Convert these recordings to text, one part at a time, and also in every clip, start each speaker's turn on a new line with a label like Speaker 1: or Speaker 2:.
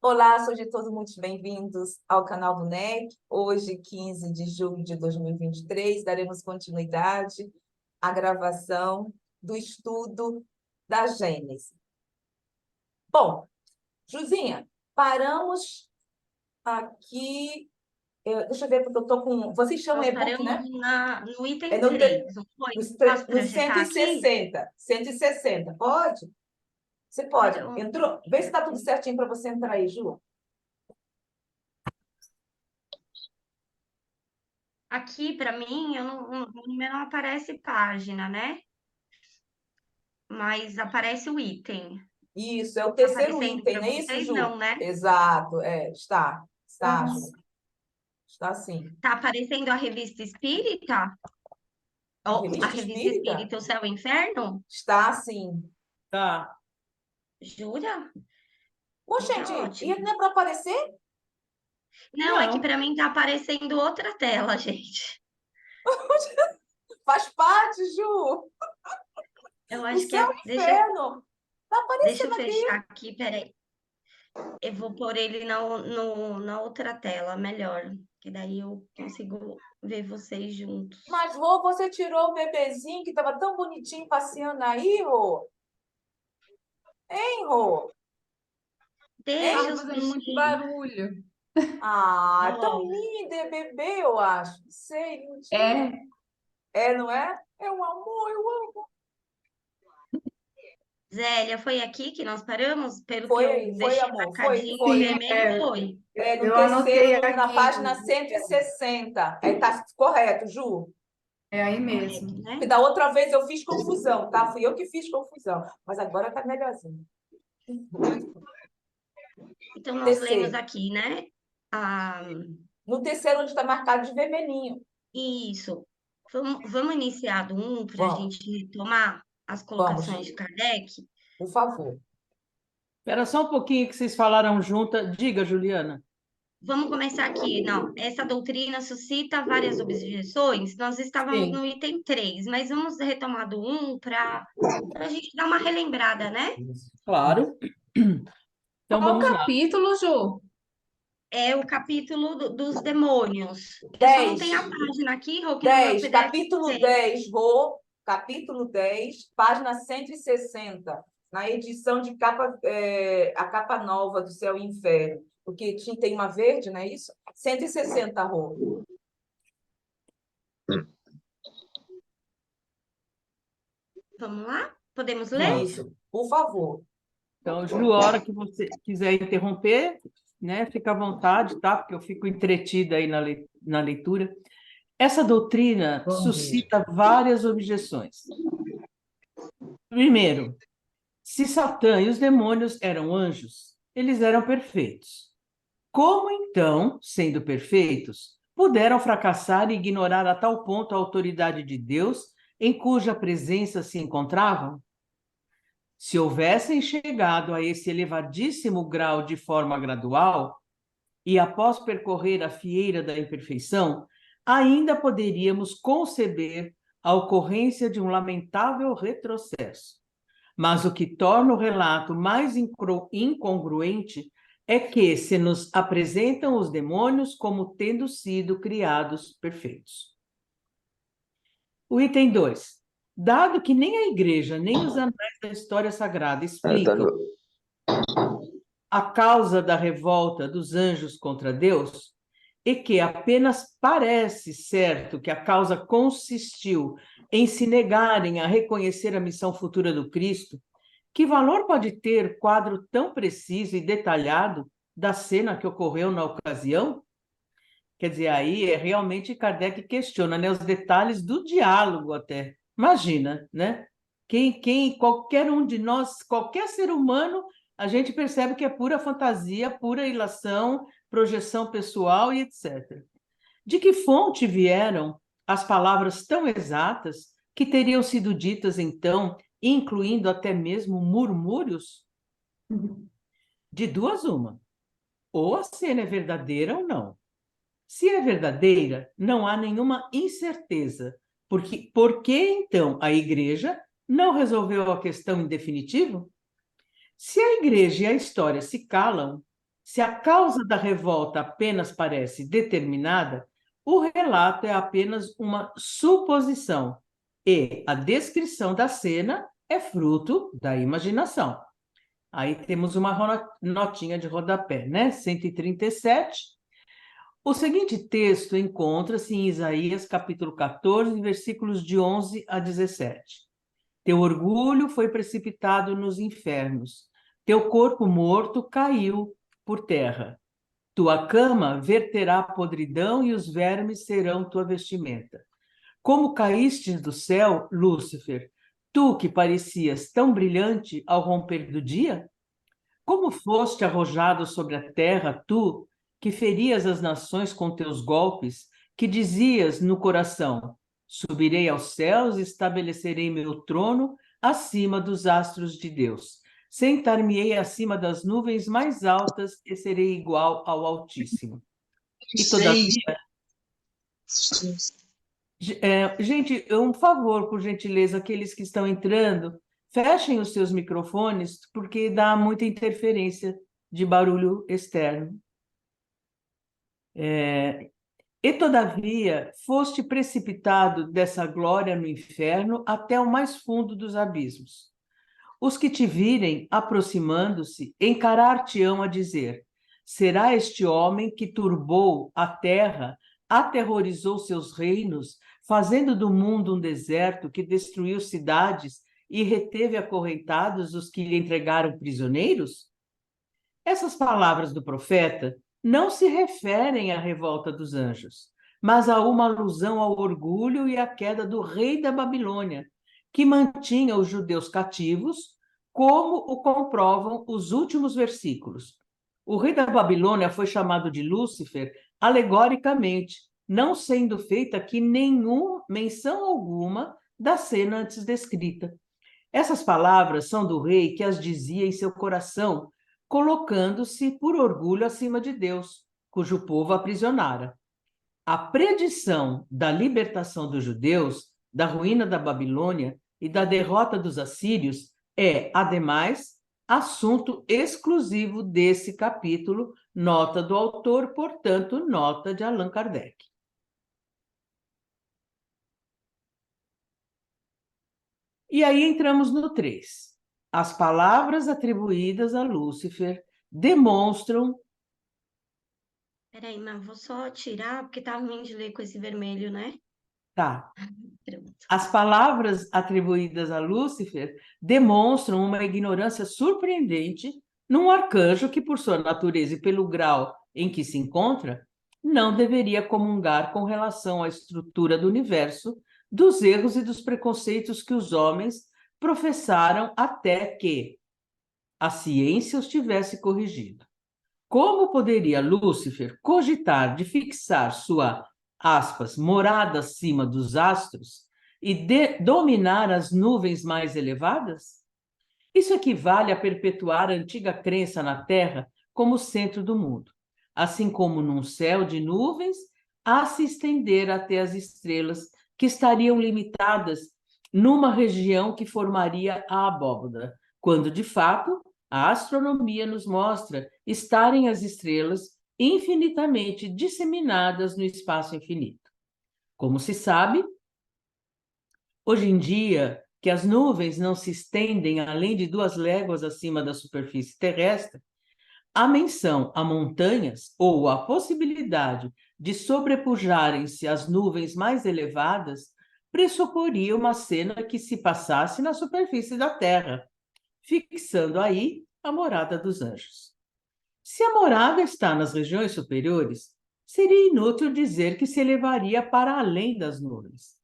Speaker 1: Olá, sejam todos muito bem-vindos ao canal do NEC. Hoje, 15 de julho de 2023, daremos continuidade à gravação do estudo da Gênese. Bom, Juzinha, paramos aqui. Deixa eu ver, porque eu estou com. Vocês chamam
Speaker 2: Nós
Speaker 1: e-book,
Speaker 2: paramos
Speaker 1: né?
Speaker 2: no item
Speaker 1: É no,
Speaker 2: 3, não foi? Posso
Speaker 1: no
Speaker 2: projetar aqui?
Speaker 1: 160. 160, pode? Você pode.
Speaker 2: Então,
Speaker 1: Entrou? Vê se está tudo certinho para você entrar aí, Ju.
Speaker 2: aqui, para mim, no meu não aparece página, né? Mas aparece o item.
Speaker 1: Isso, é o
Speaker 2: Tá
Speaker 1: terceiro
Speaker 2: aparecendo
Speaker 1: item,
Speaker 2: para
Speaker 1: não é isso,
Speaker 2: vocês?
Speaker 1: Ju?
Speaker 2: Não, né?
Speaker 1: Exato, está. Está,
Speaker 3: Ah,
Speaker 1: Ju. Está sim.
Speaker 2: Tá aparecendo a revista Espírita?
Speaker 1: A
Speaker 2: A
Speaker 1: revista
Speaker 2: revista
Speaker 1: espírita?
Speaker 2: Espírita, O Céu e o Inferno?
Speaker 1: Está sim.
Speaker 3: tá.
Speaker 2: Jura?
Speaker 1: Ô,
Speaker 2: Então tá
Speaker 1: gente, e
Speaker 2: ótimo.
Speaker 1: não é para aparecer?
Speaker 2: Não, é que
Speaker 3: Não,
Speaker 2: para mim tá aparecendo outra tela, gente.
Speaker 1: Faz parte, Ju.
Speaker 2: Eu
Speaker 1: O
Speaker 2: acho que
Speaker 1: céu
Speaker 2: é.
Speaker 1: e o inferno. Está
Speaker 2: Deixa eu
Speaker 1: aparecendo
Speaker 2: fechar
Speaker 1: aqui.
Speaker 2: aqui, peraí. Eu vou pôr ele na outra tela, melhor, que daí eu consigo ver vocês juntos.
Speaker 1: Mas, Rô, você tirou o bebezinho que estava tão bonitinho passeando aí, Rô? Hein, Rô?
Speaker 2: Deixa
Speaker 3: tava
Speaker 2: os
Speaker 3: fazendo muito
Speaker 2: bichinhos.
Speaker 3: barulho.
Speaker 1: Ah, é tão
Speaker 2: Ó,
Speaker 1: lindo, é bebê, eu acho. Não sei, lindinho.
Speaker 3: É,
Speaker 1: É, não é? É um amor, eu amo.
Speaker 2: Zélia, foi aqui que nós paramos? Pelo que eu
Speaker 1: Foi,
Speaker 2: deixei
Speaker 1: amor,
Speaker 2: marcadinho em
Speaker 3: sim,
Speaker 2: vermelho, foi.
Speaker 1: É, no
Speaker 3: eu
Speaker 1: terceiro,
Speaker 3: anotei
Speaker 1: na
Speaker 3: aqui.
Speaker 1: página 160. Aí tá correto, Ju.
Speaker 3: É aí
Speaker 2: Correto,
Speaker 3: mesmo.
Speaker 1: Porque
Speaker 2: né?
Speaker 1: da outra vez eu fiz confusão, tá? Fui eu que fiz confusão. Mas agora tá melhorzinho.
Speaker 2: Então, nós lemos
Speaker 1: Terceiro.
Speaker 2: aqui, né? Ah,
Speaker 1: No terceiro, onde está marcado de vermelhinho.
Speaker 2: isso. Vamos iniciar do 1 para a
Speaker 1: Vamos,
Speaker 2: gente retomar as
Speaker 1: vamos,
Speaker 2: colocações de Kardec?
Speaker 1: por favor.
Speaker 4: Espera só um pouquinho que vocês falaram junta. Diga, Juliana.
Speaker 2: Vamos começar aqui. Não, essa doutrina suscita várias objeções. Nós estávamos
Speaker 1: Sim.
Speaker 2: no item 3, mas vamos retomar do 1 para a gente dar uma relembrada, né?
Speaker 4: Claro. Então
Speaker 3: Qual o
Speaker 4: vamos lá.
Speaker 3: capítulo, Ju?
Speaker 2: É o capítulo dos demônios. Eu só não
Speaker 1: 10.
Speaker 2: tenho a página aqui, Rô, que no meu
Speaker 1: 10.
Speaker 2: PDF
Speaker 1: Capítulo
Speaker 2: tem.
Speaker 1: 10, Rô. Capítulo 10, página 160. Na edição de capa, a capa nova do Céu e Inferno. Porque tem uma verde, não é isso? 160, Rô.
Speaker 2: Vamos lá? Podemos ler?
Speaker 4: Vamos.
Speaker 1: Isso, por favor.
Speaker 4: Então, Ju, a hora que você quiser interromper, né, fica à vontade, tá? Porque eu fico entretida aí na leitura. Essa doutrina suscita várias objeções. Primeiro, se Satã e os demônios eram anjos, eles eram perfeitos. Como então, sendo perfeitos, puderam fracassar e ignorar a tal ponto a autoridade de Deus em cuja presença se encontravam? Se houvessem chegado a esse elevadíssimo grau de forma gradual, e após percorrer a fieira da imperfeição, ainda poderíamos conceber a ocorrência de um lamentável retrocesso. Mas o que torna o relato mais incongruente é que se nos apresentam os demônios como tendo sido criados perfeitos. O item 2. Dado que nem a igreja, nem os anais da história sagrada explicam a causa da revolta dos anjos contra Deus, e que apenas parece certo que a causa consistiu em se negarem a reconhecer a missão futura do Cristo, que valor pode ter quadro tão preciso e detalhado da cena que ocorreu na ocasião? Quer dizer, aí realmente Kardec questiona, né, os detalhes do diálogo até. Imagina, né? Qualquer um de nós, qualquer ser humano, a gente percebe que é pura fantasia, pura ilação, projeção pessoal e etc. De que fonte vieram as palavras tão exatas que teriam sido ditas então, incluindo até mesmo murmúrios? De duas uma. Ou a cena é verdadeira ou não. Se é verdadeira, não há nenhuma incerteza. Por que então a igreja não resolveu a questão em definitivo? Se a igreja e a história se calam, se a causa da revolta apenas parece determinada, o relato é apenas uma suposição e a descrição da cena é fruto da imaginação. Aí temos uma notinha de rodapé, né? 137. O seguinte texto encontra-se em Isaías, capítulo 14, versículos de 11 a 17. Teu orgulho foi precipitado nos infernos, teu corpo morto caiu por terra. Tua cama verterá podridão e os vermes serão tua vestimenta. Como caíste do céu, Lúcifer, tu que parecias tão brilhante ao romper do dia? Como foste arrojado sobre a terra, tu, que ferias as nações com teus golpes, que dizias no coração: subirei aos céus e estabelecerei meu trono acima dos astros de Deus. Sentar-me-ei acima das nuvens mais altas e serei igual ao Altíssimo. E todavia, gente, um favor, por gentileza, aqueles que estão entrando, fechem os seus microfones, porque dá muita interferência de barulho externo. E todavia, foste precipitado dessa glória no inferno até o mais fundo dos abismos. Os que te virem aproximando-se, encarar-te-ão a dizer: será este homem que turbou a terra, aterrorizou seus reinos, fazendo do mundo um deserto, que destruiu cidades e reteve acorrentados os que lhe entregaram prisioneiros? Essas palavras do profeta não se referem à revolta dos anjos, mas a uma alusão ao orgulho e à queda do rei da Babilônia, que mantinha os judeus cativos, como o comprovam os últimos versículos. O rei da Babilônia foi chamado de Lúcifer alegoricamente, não sendo feita aqui nenhuma menção alguma da cena antes descrita. Essas palavras são do rei que as dizia em seu coração, colocando-se por orgulho acima de Deus, cujo povo aprisionara. A predição da libertação dos judeus, da ruína da Babilônia e da derrota dos assírios é, ademais, assunto exclusivo desse capítulo, nota do autor, portanto, nota de Allan Kardec. E aí entramos no 3. As palavras atribuídas a Lúcifer demonstram...
Speaker 2: Peraí, mas vou só tirar, porque tá ruim de ler com esse vermelho, né?
Speaker 4: Tá.
Speaker 2: Pronto.
Speaker 4: As palavras atribuídas a Lúcifer demonstram uma ignorância surpreendente num arcanjo que, por sua natureza e pelo grau em que se encontra, não deveria comungar com relação à estrutura do universo, dos erros e dos preconceitos que os homens professaram até que a ciência os tivesse corrigido. Como poderia Lúcifer cogitar de fixar sua, aspas, morada acima dos astros e dominar as nuvens mais elevadas? Isso equivale a perpetuar a antiga crença na Terra como centro do mundo, assim como num céu de nuvens a se estender até as estrelas que estariam limitadas numa região que formaria a abóbora, quando de fato a astronomia nos mostra estarem as estrelas infinitamente disseminadas no espaço infinito. Como se sabe, hoje em dia, que as nuvens não se estendem além de 2 léguas acima da superfície terrestre, a menção a montanhas ou a possibilidade de sobrepujarem-se as nuvens mais elevadas pressuporia uma cena que se passasse na superfície da Terra, fixando aí a morada dos anjos. Se a morada está nas regiões superiores, seria inútil dizer que se elevaria para além das nuvens.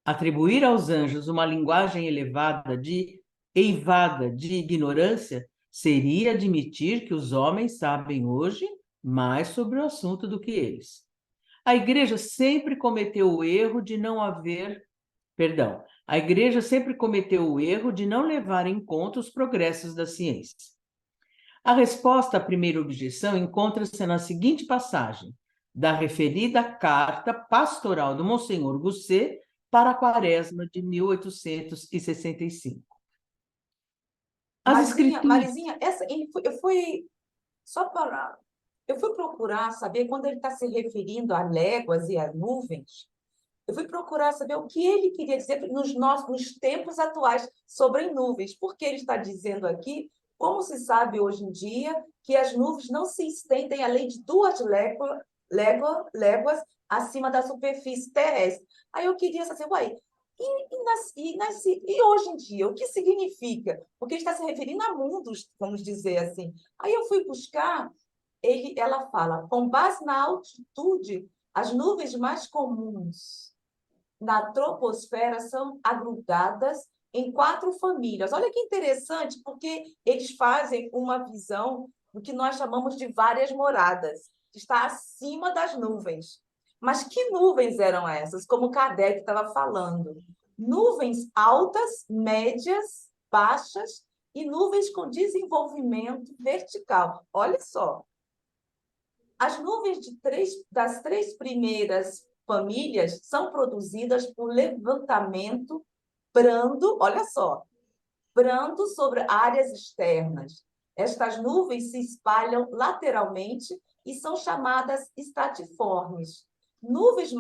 Speaker 4: Atribuir aos anjos uma linguagem eivada de ignorância seria admitir que os homens sabem hoje mais sobre o assunto do que eles. A Igreja sempre cometeu o erro de não levar em conta os progressos da ciência. A resposta à primeira objeção encontra-se na seguinte passagem da referida carta pastoral do Monsenhor Gusset para a Quaresma de 1865. As
Speaker 1: Marizinha,
Speaker 4: escrituras.
Speaker 1: Marizinha, só para, eu fui procurar saber quando ele está se referindo a léguas e a nuvens. Eu fui procurar saber o que ele queria dizer nos tempos atuais sobre nuvens, porque ele está dizendo aqui, como se sabe hoje em dia, que as nuvens não se estendem além de 2 léguas acima da superfície terrestre. Aí eu queria saber, uai, e hoje em dia, o que significa? Porque ele está se referindo a mundos, vamos dizer assim. Aí eu fui buscar, ela fala, com base na altitude, as nuvens mais comuns na troposfera são agrupadas em 4 famílias. Olha que interessante, porque eles fazem uma visão do que nós chamamos de várias moradas, que está acima das nuvens. Mas que nuvens eram essas? Como Kardec estava falando. Nuvens altas, médias, baixas e nuvens com desenvolvimento vertical. Olha só. As nuvens das 3 primeiras famílias são produzidas por levantamento brando, olha só, brando sobre áreas externas. Estas nuvens se espalham lateralmente e são chamadas estratiformes. Nuvens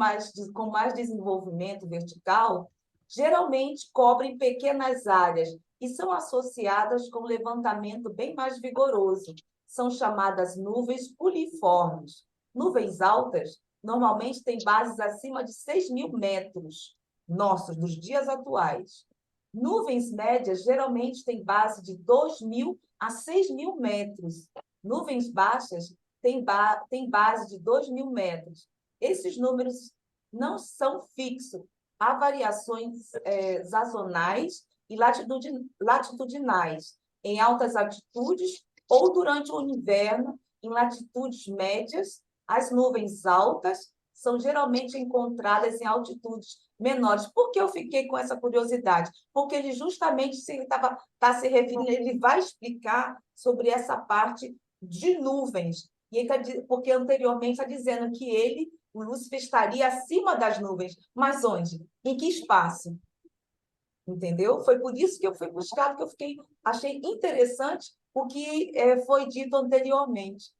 Speaker 1: com mais desenvolvimento vertical geralmente cobrem pequenas áreas e são associadas com levantamento bem mais vigoroso. São chamadas nuvens puliformes. Nuvens altas normalmente têm bases acima de 6.000 metros, nossos, dos dias atuais. Nuvens médias geralmente têm base de 2.000 a 6.000 metros. Nuvens baixas têm base de 2.000 metros. Esses números não são fixos. Há variações sazonais e latitudinais em altas altitudes ou durante o inverno, em latitudes médias. As nuvens altas são geralmente encontradas em altitudes menores. Por que eu fiquei com essa curiosidade? Porque ele justamente está se referindo, ele vai explicar sobre essa parte de nuvens, porque anteriormente está dizendo que o Lúcifer, estaria acima das nuvens. Mas onde? Em que espaço? Entendeu? Foi por isso que eu fui buscar, que achei interessante o que foi dito anteriormente,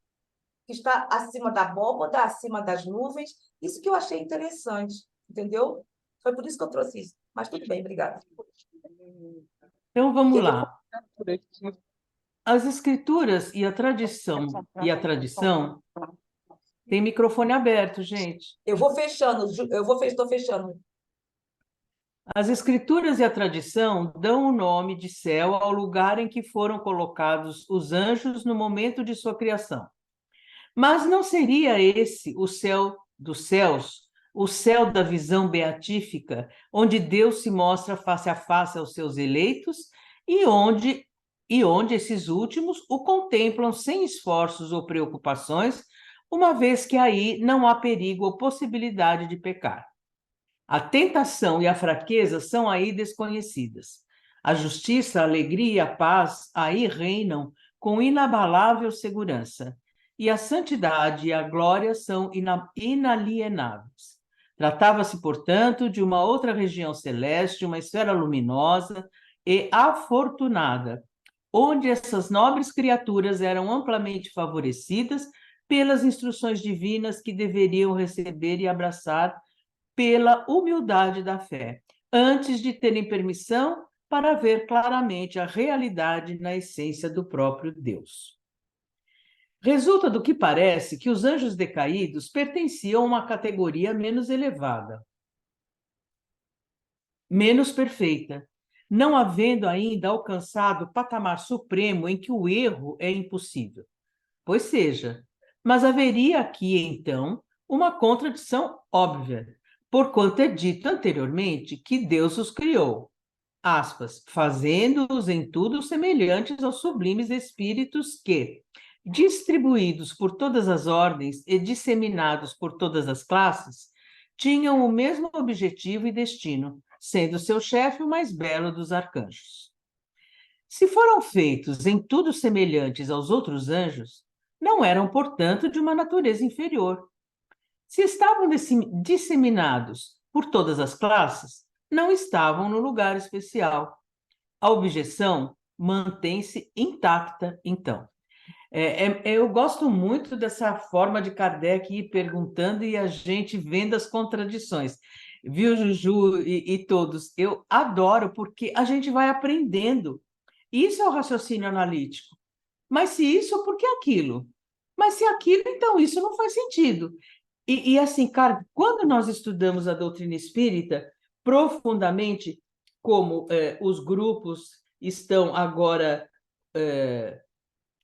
Speaker 1: que está acima da abóbada, acima das nuvens. Isso que eu achei interessante, entendeu? Foi por isso que eu trouxe isso. Mas tudo bem, obrigada.
Speaker 4: Então vamos lá. As escrituras e a tradição tem microfone aberto, gente.
Speaker 1: Eu vou fechando, estou fechando.
Speaker 4: As escrituras e a tradição dão o nome de céu ao lugar em que foram colocados os anjos no momento de sua criação. Mas não seria esse o céu dos céus, o céu da visão beatífica, onde Deus se mostra face a face aos seus eleitos e onde esses últimos o contemplam sem esforços ou preocupações, uma vez que aí não há perigo ou possibilidade de pecar. A tentação e a fraqueza são aí desconhecidas. A justiça, a alegria e a paz aí reinam com inabalável segurança. E a santidade e a glória são inalienáveis. Tratava-se, portanto, de uma outra região celeste, uma esfera luminosa e afortunada, onde essas nobres criaturas eram amplamente favorecidas pelas instruções divinas que deveriam receber e abraçar pela humildade da fé, antes de terem permissão para ver claramente a realidade na essência do próprio Deus. Resulta do que parece que os anjos decaídos pertenciam a uma categoria menos elevada, menos perfeita, não havendo ainda alcançado o patamar supremo em que o erro é impossível. Pois seja, mas haveria aqui, então, uma contradição óbvia, porquanto é dito anteriormente que Deus os criou, aspas, fazendo-os em tudo semelhantes aos sublimes espíritos que, distribuídos por todas as ordens e disseminados por todas as classes, tinham o mesmo objetivo e destino, sendo seu chefe o mais belo dos arcanjos. Se foram feitos em tudo semelhantes aos outros anjos, não eram, portanto, de uma natureza inferior. Se estavam disseminados por todas as classes, não estavam no lugar especial. A objeção mantém-se intacta, então. Eu gosto muito dessa forma de Kardec ir perguntando e a gente vendo as contradições. Viu, Juju e todos? Eu adoro, porque a gente vai aprendendo. Isso é o raciocínio analítico. Mas se isso, por que aquilo? Mas se aquilo, então isso não faz sentido. E assim, cara, quando nós estudamos a doutrina espírita profundamente, como os grupos estão agora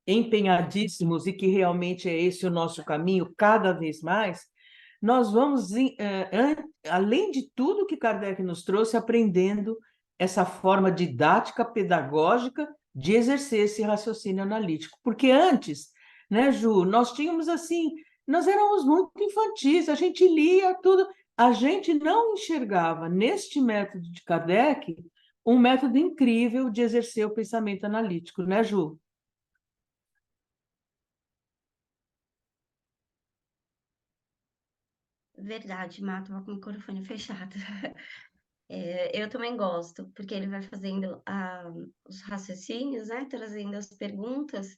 Speaker 4: empenhadíssimos e que realmente é esse o nosso caminho cada vez mais, nós vamos, além de tudo que Kardec nos trouxe, aprendendo essa forma didática, pedagógica de exercer esse raciocínio analítico. Porque antes, né, Ju, nós tínhamos assim, nós éramos muito infantis, a gente lia tudo, a gente não enxergava neste método de Kardec um método incrível de exercer o pensamento analítico, né, Ju?
Speaker 2: Verdade, Má, tava com o microfone fechado. Eu também gosto, porque ele vai fazendo os raciocínios, né? Trazendo as perguntas,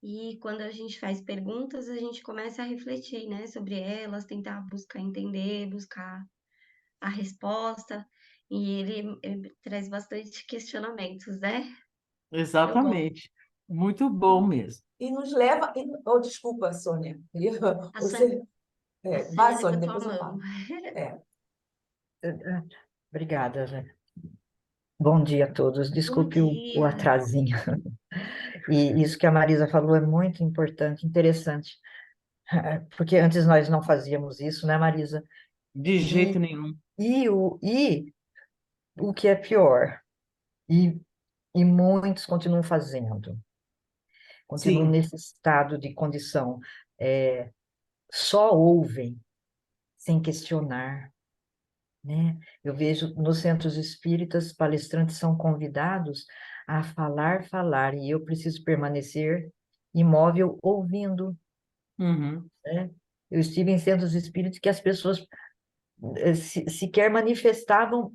Speaker 2: e quando a gente faz perguntas, a gente começa a refletir, né? Sobre elas, tentar buscar entender, buscar a resposta, e ele traz bastante questionamentos, né? Eu gosto.
Speaker 4: Exatamente. Muito bom mesmo.
Speaker 1: E nos leva. Oh, desculpa, Sônia.
Speaker 2: A
Speaker 1: Você. Vai,
Speaker 2: Sônia
Speaker 1: Sônia,
Speaker 2: levantou a
Speaker 1: depois eu
Speaker 2: mão.
Speaker 1: falo. É.
Speaker 5: Obrigada, Zé. Bom dia a todos.
Speaker 2: Bom
Speaker 5: Desculpe o
Speaker 2: dia.
Speaker 5: atrasinho. E isso que a Marisa falou é muito importante, interessante, porque antes nós não fazíamos isso, né, Marisa?
Speaker 4: De jeito
Speaker 5: E,
Speaker 4: nenhum.
Speaker 5: e o que é pior, e, e muitos continuam fazendo, continuam
Speaker 4: Sim.
Speaker 5: nesse estado de condição, só ouvem, sem questionar, né? Eu vejo nos centros espíritas, palestrantes são convidados a falar, e eu preciso permanecer imóvel ouvindo,
Speaker 4: Uhum.
Speaker 5: né? Eu estive em centros espíritas que as pessoas sequer manifestavam,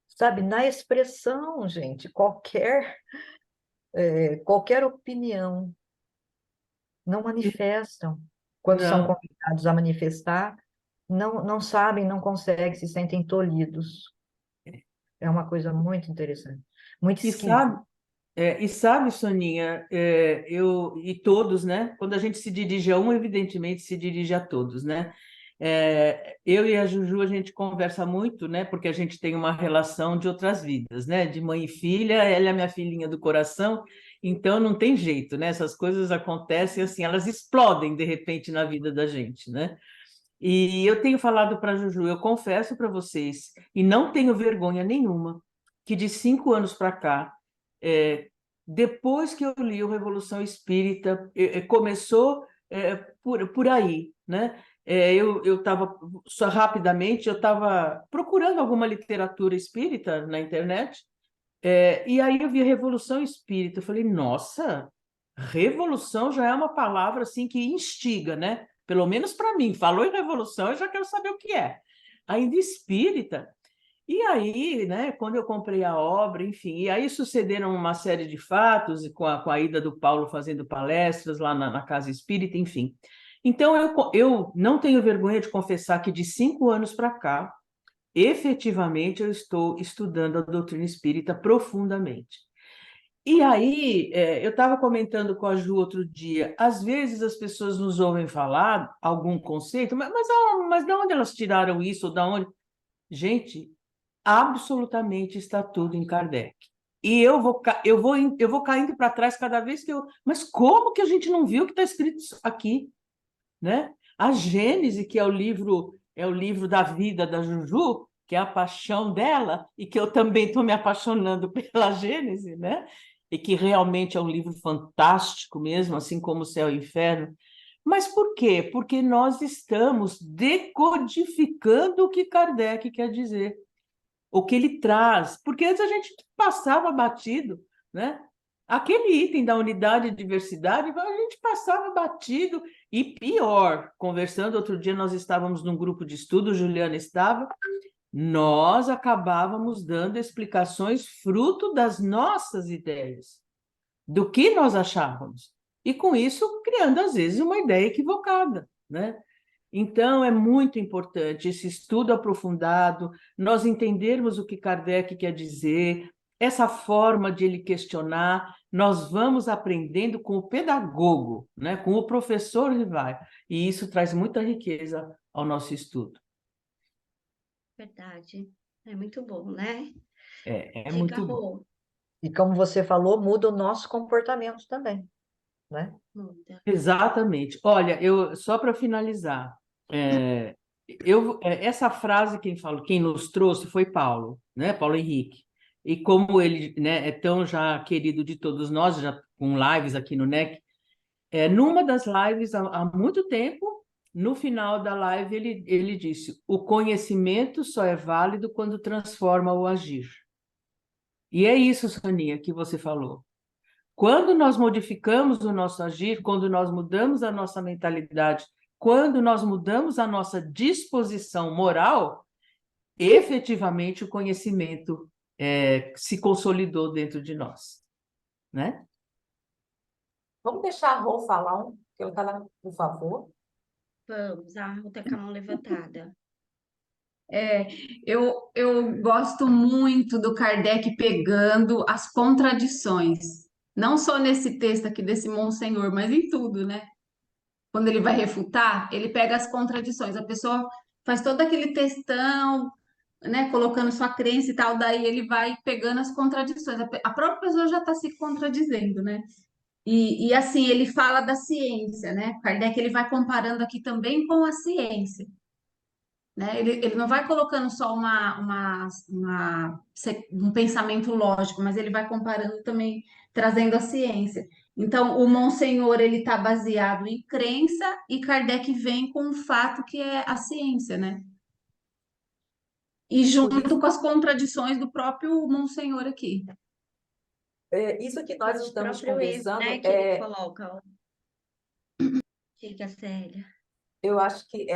Speaker 5: sabe, na expressão, gente, qualquer opinião, não manifestam. Quando são
Speaker 4: Não.
Speaker 5: convidados a manifestar, não sabem, não conseguem, se sentem tolhidos. É uma coisa muito interessante, muito
Speaker 4: E
Speaker 5: esquisita.
Speaker 4: sabe, Soninha, eu e todos, né? Quando a gente se dirige a um, evidentemente se dirige a todos, né? Eu e a Juju, a gente conversa muito, né? Porque a gente tem uma relação de outras vidas, né? De mãe e filha, ela é minha filhinha do coração, então não tem jeito, né? Essas coisas acontecem assim, elas explodem de repente na vida da gente, né? E eu tenho falado para a Juju, eu confesso para vocês, e não tenho vergonha nenhuma, que de 5 anos para cá, é, depois que eu li o Revolução Espírita, começou por aí, né? Eu estava, só rapidamente, eu estava procurando alguma literatura espírita na internet, e aí eu vi a Revolução Espírita, eu falei, nossa, revolução já é uma palavra assim que instiga, né? Pelo menos para mim, falou em revolução, eu já quero saber o que é. Ainda espírita. E aí, né, quando eu comprei a obra, enfim, e aí sucederam uma série de fatos, e com a ida do Paulo fazendo palestras lá na Casa Espírita, enfim. Então, eu não tenho vergonha de confessar que de 5 anos para cá, efetivamente, eu estou estudando a doutrina espírita profundamente. E aí, eu estava comentando com a Ju outro dia, às vezes as pessoas nos ouvem falar algum conceito, mas de onde elas tiraram isso? Ou da onde? Gente, absolutamente está tudo em Kardec. E eu vou caindo para trás cada vez que eu. Mas como que a gente não viu o que está escrito aqui, né? A Gênese, que é o livro da vida da Juju, que é a paixão dela, e que eu também estou me apaixonando pela Gênese, né? E que realmente é um livro fantástico mesmo, assim como o Céu e o Inferno. Mas por quê? Porque nós estamos decodificando o que Kardec quer dizer, o que ele traz, porque antes a gente passava batido, né? Aquele item da unidade e diversidade, a gente passava batido, e pior, conversando outro dia, nós estávamos num grupo de estudo, Juliana estava, nós acabávamos dando explicações fruto das nossas ideias. do que nós achávamos. E com isso, criando, às vezes, uma ideia equivocada, né? Então, é muito importante esse estudo aprofundado, nós entendermos o que Kardec quer dizer, essa forma de ele questionar, nós vamos aprendendo com o pedagogo, né? Com o professor Rivai, e isso traz muita riqueza ao nosso estudo.
Speaker 2: Verdade. É muito bom, né?
Speaker 4: É
Speaker 2: Dica
Speaker 4: muito bom.
Speaker 2: boa.
Speaker 5: E como você falou, muda o nosso comportamento também, né?
Speaker 2: Muda.
Speaker 4: Exatamente. Olha, só para finalizar, é, essa frase quem nos trouxe foi Paulo, né? Paulo Henrique. E como ele, né, é tão já querido de todos nós, já com lives aqui no NEC, numa das lives há muito tempo, no final da live ele disse: o conhecimento só é válido quando transforma o agir. E é isso, Soninha, que você falou. Quando nós modificamos o nosso agir, quando nós mudamos a nossa mentalidade, quando nós mudamos a nossa disposição moral, efetivamente o conhecimento se consolidou dentro de nós, né?
Speaker 1: Vamos deixar a Rô falar que ela está lá, por favor.
Speaker 2: Vamos, a Ruth tá com a mão levantada.
Speaker 3: Eu gosto muito do Kardec pegando as contradições, não só nesse texto aqui desse Monsenhor, mas em tudo, né? Quando ele vai refutar, ele pega as contradições. A pessoa faz todo aquele textão, né, colocando sua crença e tal, daí ele vai pegando as contradições. A própria pessoa já está se contradizendo, né? E assim, ele fala da ciência, né? Kardec ele vai comparando aqui também com a ciência, né? Ele não vai colocando só um pensamento lógico, mas ele vai comparando também, trazendo a ciência. Então, o Monsenhor ele está baseado em crença e Kardec vem com um fato que é a ciência, né? E
Speaker 1: Por isso,
Speaker 3: junto com as contradições do próprio Monsenhor aqui.
Speaker 1: isso que nós
Speaker 2: O
Speaker 1: estamos
Speaker 2: próprio isso, né,
Speaker 1: conversando,
Speaker 2: que ele coloca. Diga, Célia.
Speaker 1: eu acho que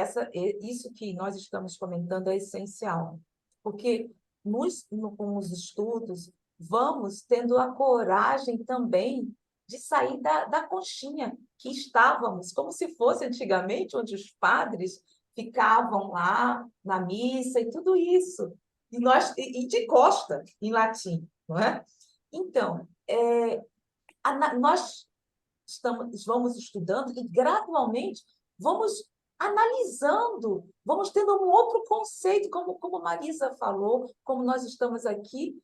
Speaker 1: isso que nós estamos comentando é essencial, porque com os estudos vamos tendo a coragem também de sair da conchinha que estávamos, como se fosse antigamente, onde os padres ficavam lá na missa e tudo isso, e de costa, em latim, não é? Então, nós vamos estudando e gradualmente vamos analisando, vamos tendo um outro conceito, como a Marisa falou, como nós estamos aqui,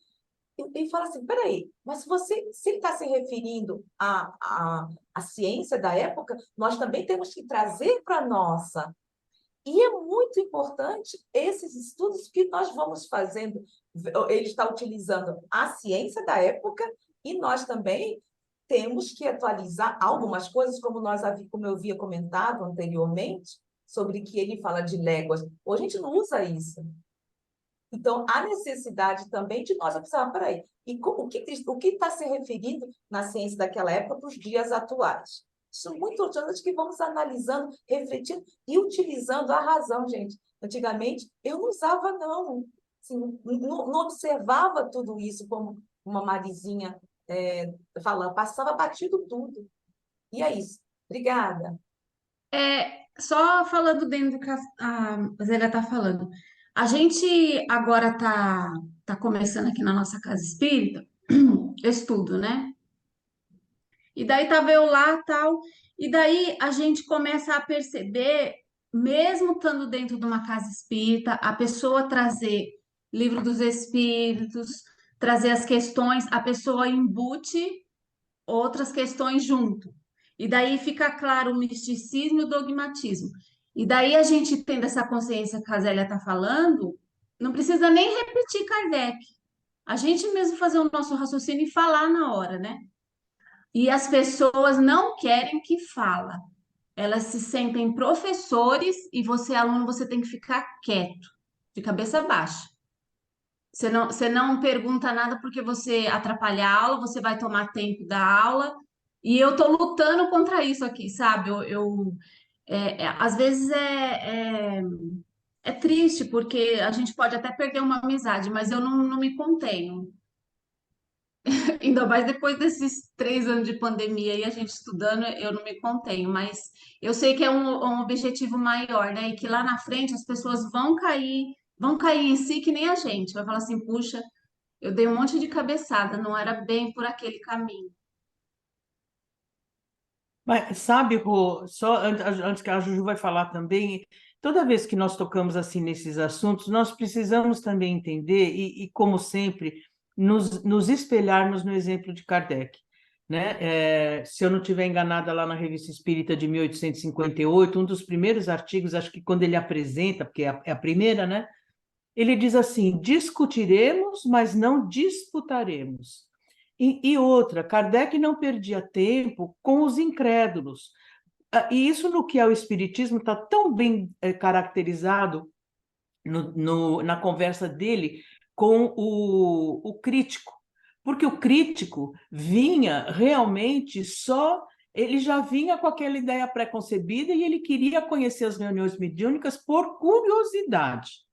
Speaker 1: e fala assim, peraí, mas se ele está se referindo à ciência da época, nós também temos que trazer para a nossa. E é muito importante esses estudos que nós vamos fazendo. Ele está utilizando a ciência da época e nós também temos que atualizar algumas coisas, como eu havia comentado anteriormente, sobre que ele fala de léguas. Hoje a gente não usa isso. Então, há necessidade também de nós observar, peraí, o que está se referindo na ciência daquela época para os dias atuais? Isso é muito importante que vamos analisando, refletindo e utilizando a razão, gente. Antigamente, eu não usava, não. Assim, não observava tudo isso como uma Marizinha falando, passava batido tudo. E é isso. Obrigada.
Speaker 3: Só falando dentro do que a Zélia está falando. A gente agora tá começando aqui na nossa casa espírita, estudo, né? E daí tava eu lá, tal, e daí a gente começa a perceber, mesmo estando dentro de uma casa espírita, a pessoa trazer livro dos espíritos, trazer as questões, a pessoa embute outras questões junto. E daí fica claro o misticismo e o dogmatismo. E daí a gente tendo essa consciência que a Zélia está falando, não precisa nem repetir Kardec. A gente mesmo fazer o nosso raciocínio e falar na hora, né? E as pessoas não querem que fala. Elas se sentem professores e você, aluno, você tem que ficar quieto, de cabeça baixa. Você não pergunta nada porque você atrapalha a aula, você vai tomar tempo da aula. E eu tô lutando contra isso aqui, sabe? Às vezes é triste, porque a gente pode até perder uma amizade, mas eu não me contenho. Ainda mais depois desses 3 anos de pandemia e a gente estudando, eu não me contenho, mas eu sei que é um objetivo maior, né? E que lá na frente as pessoas vão cair em si que nem a gente. Vai falar assim, puxa, eu dei um monte de cabeçada, não era bem por aquele caminho.
Speaker 4: Mas sabe, Rô, só antes que a Juju vai falar também, toda vez que nós tocamos assim nesses assuntos, nós precisamos também entender como sempre, nos espelharmos no exemplo de Kardec, né? Se eu não estiver enganada, lá na Revista Espírita de 1858, um dos primeiros artigos, acho que quando ele apresenta, porque é a primeira, né? Ele diz assim: discutiremos, mas não disputaremos. E outra, Kardec não perdia tempo com os incrédulos. E isso no que é o Espiritismo está tão bem caracterizado na conversa dele com o crítico. Porque o crítico vinha realmente só. Ele já vinha com aquela ideia pré-concebida e ele queria conhecer as reuniões mediúnicas por curiosidade.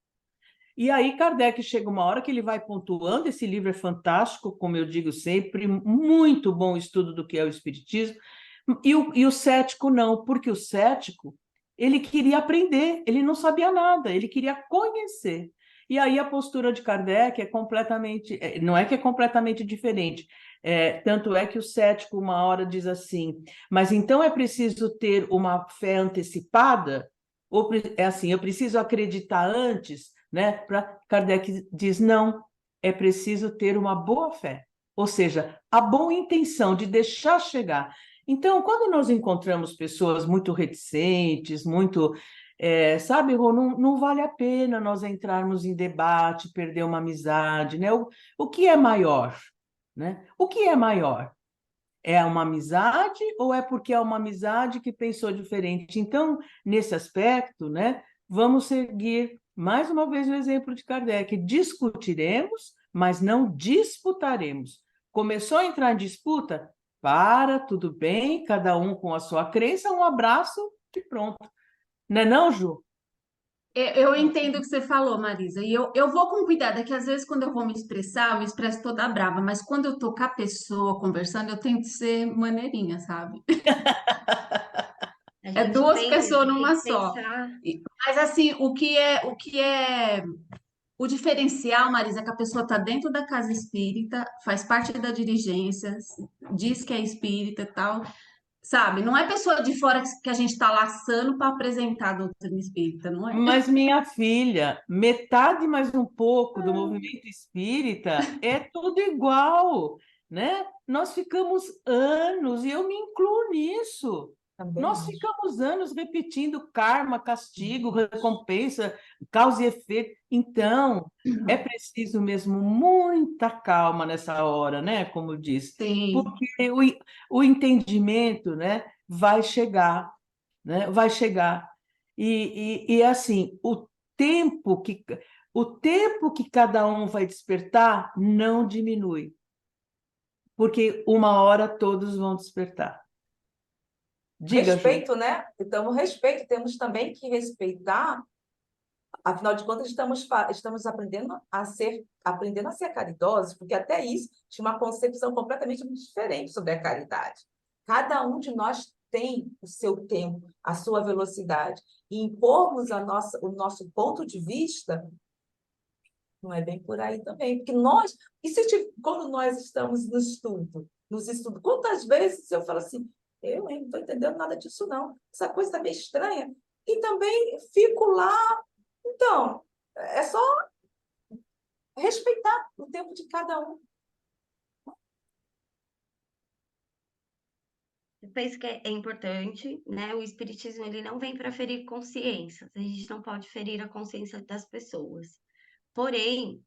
Speaker 4: E aí Kardec chega uma hora que ele vai pontuando, esse livro é fantástico, como eu digo sempre, muito bom estudo do que é o Espiritismo, e o cético não, porque o cético, ele queria aprender, ele não sabia nada, ele queria conhecer. E aí a postura de Kardec é completamente, não é que é completamente diferente, tanto é que o cético uma hora diz assim, mas então é preciso ter uma fé antecipada? Ou é assim, eu preciso acreditar antes, né? Kardec diz, não, é preciso ter uma boa fé, ou seja, a boa intenção de deixar chegar. Então, quando nós encontramos pessoas muito reticentes, sabe, Rô, não vale a pena nós entrarmos em debate, perder uma amizade, né? O que é maior, né? O que é maior? É uma amizade ou é porque é uma amizade que pensou diferente? Então, nesse aspecto, né, vamos seguir mais uma vez o exemplo de Kardec. Discutiremos, mas não disputaremos. Começou a entrar em disputa? Para, tudo bem, cada um com a sua crença, um abraço e pronto. Não é não, Ju?
Speaker 3: Eu entendo o que você falou, Marisa, e eu vou com cuidado, é que às vezes quando eu vou me expressar, eu me expresso toda brava, mas quando eu tô com a pessoa conversando, eu tento ser maneirinha, sabe?
Speaker 2: A
Speaker 3: É
Speaker 2: gente
Speaker 3: duas
Speaker 2: tem,
Speaker 3: pessoas
Speaker 2: tem
Speaker 3: numa
Speaker 2: que
Speaker 3: só.
Speaker 2: pensar.
Speaker 3: Mas assim, o diferencial, Marisa, é que a pessoa está dentro da casa espírita, faz parte da dirigência, diz que é espírita e tal, sabe? Não é pessoa de fora que a gente está laçando para apresentar a doutrina espírita, não é?
Speaker 4: Mas, minha filha, metade mais um pouco do movimento espírita é tudo igual, né? Nós ficamos anos, e eu me incluo nisso.
Speaker 1: Também
Speaker 4: Nós
Speaker 1: acho.
Speaker 4: ficamos anos repetindo karma, castigo, recompensa, causa e efeito. Então, é preciso mesmo muita calma nessa hora, né? Como diz,
Speaker 3: Sim.
Speaker 4: porque o entendimento, né, vai chegar, né? Vai chegar. E assim, o tempo que cada um vai despertar não diminui, porque uma hora todos vão despertar. Diga, Ju.
Speaker 1: Respeito, né? Então, respeito, temos também que respeitar, afinal de contas, estamos aprendendo a ser caridosos, porque até isso tinha uma concepção completamente diferente sobre a caridade. Cada um de nós tem o seu tempo, a sua velocidade, e impormos o nosso ponto de vista não é bem por aí também, porque quando nós estamos nos estudos, quantas vezes eu falo assim, eu não estou entendendo nada disso não, essa coisa está meio estranha, e também fico lá, então, é só respeitar o tempo de cada um.
Speaker 2: Eu penso que é importante, né? O espiritismo ele não vem para ferir consciências. A gente não pode ferir a consciência das pessoas. Porém,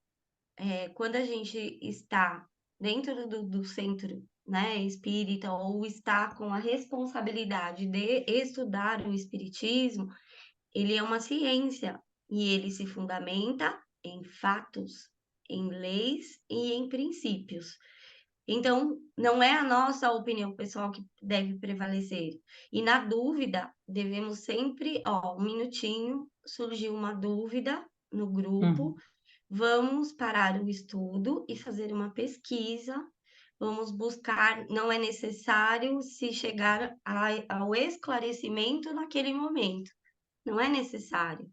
Speaker 2: quando a gente está dentro do centro, né, espírita ou está com a responsabilidade de estudar o espiritismo, ele é uma ciência e ele se fundamenta em fatos, em leis e em princípios. Então, não é a nossa opinião pessoal que deve prevalecer. E na dúvida, devemos sempre, um minutinho, surgiu uma dúvida no grupo,
Speaker 4: Uhum.
Speaker 2: vamos parar o estudo e fazer uma pesquisa vamos buscar, não é necessário se chegar ao esclarecimento naquele momento, não é necessário.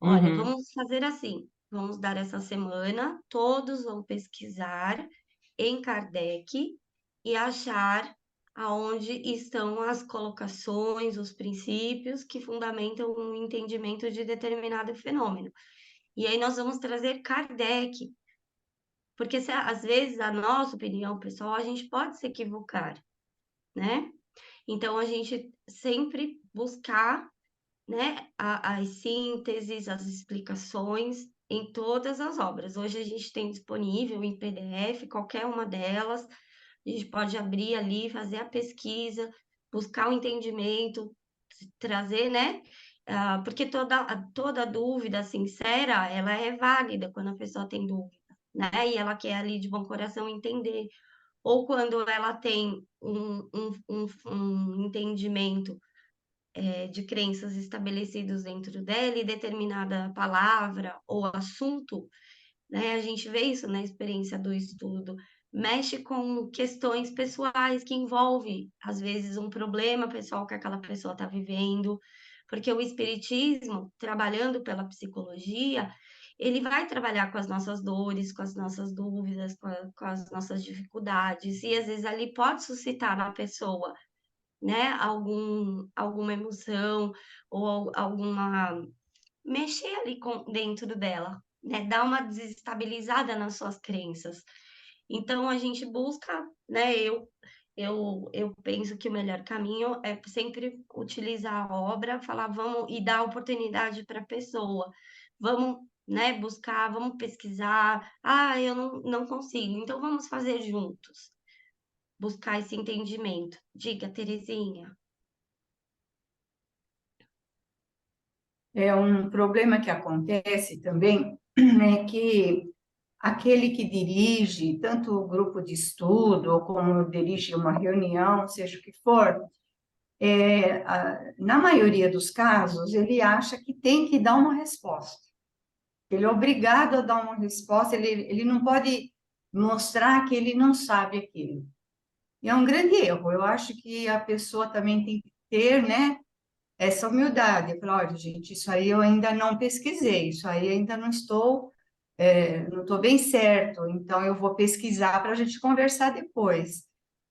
Speaker 2: Olha,
Speaker 4: Uhum.
Speaker 2: vamos fazer assim, vamos dar essa semana, todos vão pesquisar em Kardec e achar aonde estão as colocações, os princípios que fundamentam o entendimento de determinado fenômeno. E aí nós vamos trazer Kardec, porque às vezes a nossa opinião pessoal, a gente pode se equivocar, né? Então a gente sempre buscar, né, as sínteses, as explicações em todas as obras. Hoje a gente tem disponível em PDF, qualquer uma delas, a gente pode abrir ali, fazer a pesquisa, buscar o entendimento, trazer, né? Porque toda dúvida sincera, ela é válida quando a pessoa tem dúvida, né? E ela quer ali de bom coração entender. Ou quando ela tem um entendimento de crenças estabelecidos dentro dela e determinada palavra ou assunto, né? A gente vê isso na experiência do estudo, mexe com questões pessoais que envolve, às vezes, um problema pessoal que aquela pessoa está vivendo, porque o espiritismo, trabalhando pela psicologia, ele vai trabalhar com as nossas dores, com as nossas dúvidas, com as nossas dificuldades, e às vezes ali pode suscitar na pessoa, né, alguma emoção ou alguma mexer ali dentro dela, né? Dar uma desestabilizada nas suas crenças. Então, a gente busca, né? Eu penso que o melhor caminho é sempre utilizar a obra, falar, vamos, e dar oportunidade para a pessoa. Vamos, né, buscar, vamos pesquisar. Ah, eu não consigo, então vamos fazer juntos. Buscar esse entendimento. Diga, Terezinha.
Speaker 6: É um problema que acontece também, né, que aquele que dirige tanto o grupo de estudo, ou como dirige uma reunião, seja o que for, na maioria dos casos, ele acha que tem que dar uma resposta. Ele é obrigado a dar uma resposta, ele não pode mostrar que ele não sabe aquilo. E é um grande erro. Eu acho que a pessoa também tem que ter, né, essa humildade. Falar, olha, gente, isso aí eu ainda não pesquisei, isso aí ainda não estou bem certo, então eu vou pesquisar para a gente conversar depois.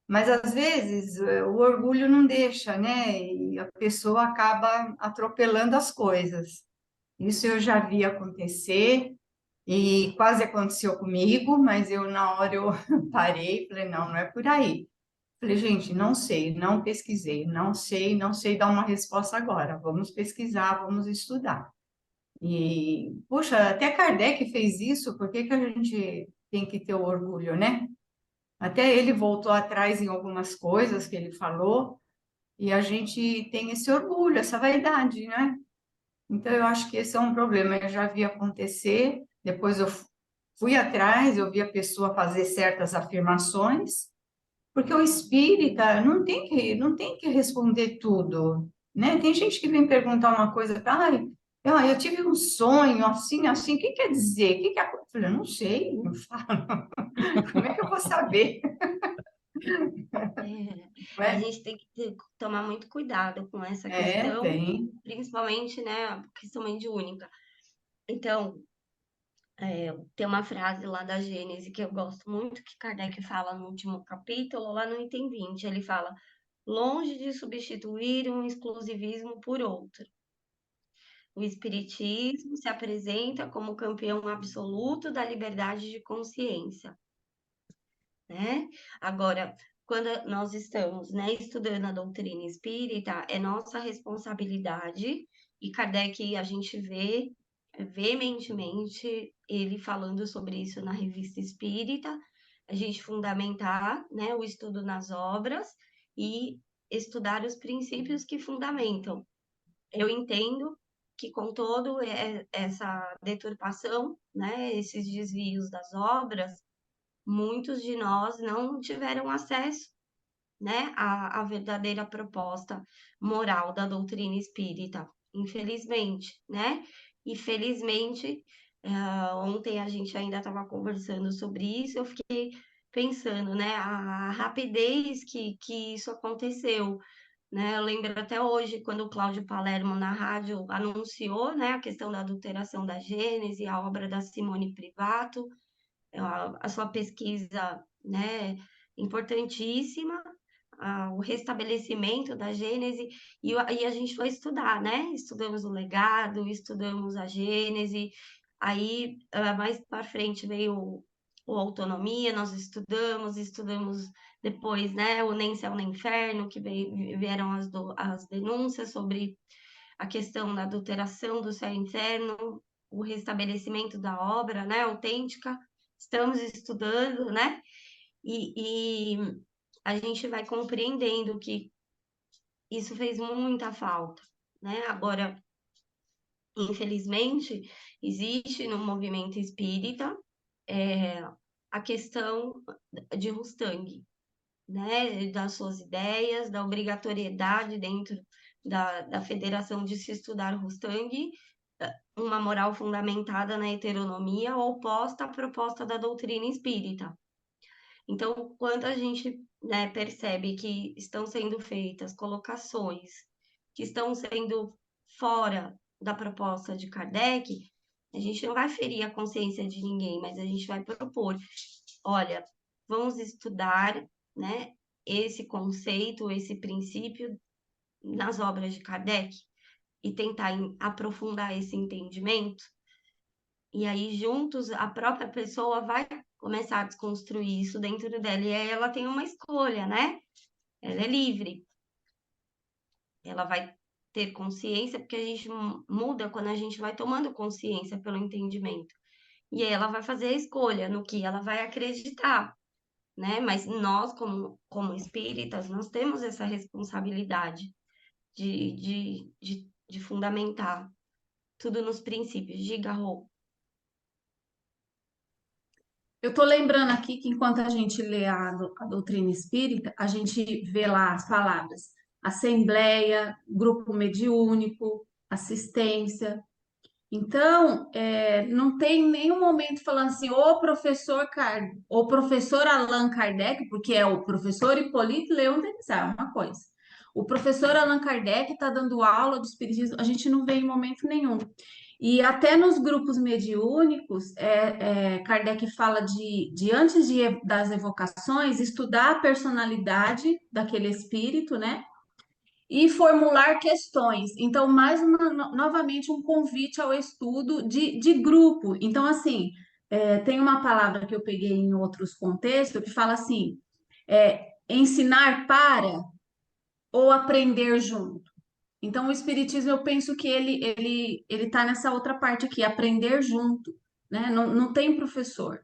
Speaker 6: Mas às vezes o orgulho não deixa, né? E a pessoa acaba atropelando as coisas. Isso eu já vi acontecer e quase aconteceu comigo, mas eu na hora eu parei, falei, não, não é por aí. Falei, gente, não sei, não pesquisei, não sei dar uma resposta agora. Vamos pesquisar, vamos estudar. E, puxa, até Kardec fez isso, por que que a gente tem que ter o orgulho, né? Até ele voltou atrás em algumas coisas que ele falou, e a gente tem esse orgulho, essa vaidade, né? Então, eu acho que esse é um problema. Eu já vi acontecer, depois eu fui atrás, eu vi a pessoa fazer certas afirmações, porque o espírita não tem que responder tudo, né? Tem gente que vem perguntar uma coisa para, eu tive um sonho assim, assim, o que quer dizer? O que que é? Eu falei, eu não sei, não falo. Como é que eu vou saber? Não
Speaker 2: A
Speaker 6: é?
Speaker 2: gente tem que tomar muito cuidado com essa
Speaker 6: É,
Speaker 2: questão,
Speaker 6: tem.
Speaker 2: principalmente, né, a questão mediúnica. Então, tem uma frase lá da Gênese que eu gosto muito, que Kardec fala no último capítulo, lá no item 20, ele fala, longe de substituir um exclusivismo por outro. O Espiritismo se apresenta como campeão absoluto da liberdade de consciência, né? Agora, quando nós estamos, né, estudando a doutrina espírita, é nossa responsabilidade, e Kardec a gente vê veementemente ele falando sobre isso na Revista Espírita, a gente fundamentar, né, o estudo nas obras e estudar os princípios que fundamentam. Eu entendo que com todo essa deturpação, né, esses desvios das obras, muitos de nós não tiveram acesso, né, à verdadeira proposta moral da doutrina espírita, infelizmente, né? E felizmente, ontem a gente ainda estava conversando sobre isso, eu fiquei pensando, né, a rapidez que isso aconteceu, né? Eu lembro até hoje, quando o Cláudio Palermo, na rádio, anunciou, né, a questão da adulteração da Gênese, a obra da Simone Privato, a sua pesquisa, né, importantíssima, o restabelecimento da Gênese, e a gente foi estudar, né? Estudamos o legado, estudamos a Gênese, aí mais para frente veio o Autonomia, nós estudamos depois, né, o Nem Céu Nem Inferno, que vieram as denúncias sobre a questão da adulteração do céu e inferno, o restabelecimento da obra, né, autêntica, estamos estudando, né, e a gente vai compreendendo que isso fez muita falta, né, agora, infelizmente, existe no movimento espírita a questão de Rustang, né, das suas ideias, da obrigatoriedade dentro da federação de se estudar Rustang, uma moral fundamentada na heteronomia, oposta à proposta da doutrina espírita. Então, quando a gente, né, percebe que estão sendo feitas colocações que estão sendo fora da proposta de Kardec, a gente não vai ferir a consciência de ninguém, mas a gente vai propor, olha, vamos estudar, né, esse conceito, esse princípio nas obras de Kardec e tentar aprofundar esse entendimento. E aí, juntos, a própria pessoa vai começar a desconstruir isso dentro dela. E aí ela tem uma escolha, né? Ela é livre. Ela vai ter consciência, porque a gente muda quando a gente vai tomando consciência pelo entendimento. E aí ela vai fazer a escolha no que ela vai acreditar, né? Mas nós, como espíritas, nós temos essa responsabilidade de fundamentar tudo nos princípios. Diga, Rô.
Speaker 3: Eu estou lembrando aqui que enquanto a gente lê a doutrina espírita, a gente vê lá as palavras assembleia, grupo mediúnico, assistência. Então, não tem nenhum momento falando assim, o professor Allan Kardec, porque é o professor Hipólito Leon Denis, é uma coisa. O professor Allan Kardec está dando aula de espiritismo, a gente não vê em momento nenhum. E até nos grupos mediúnicos, Kardec fala de antes das evocações, estudar a personalidade daquele espírito, né? E formular questões. Então, novamente, um convite ao estudo de grupo. Então, assim, tem uma palavra que eu peguei em outros contextos que fala assim: ensinar para ou aprender junto. Então, o Espiritismo, eu penso que ele está nessa outra parte aqui, aprender junto, né? Não tem professor.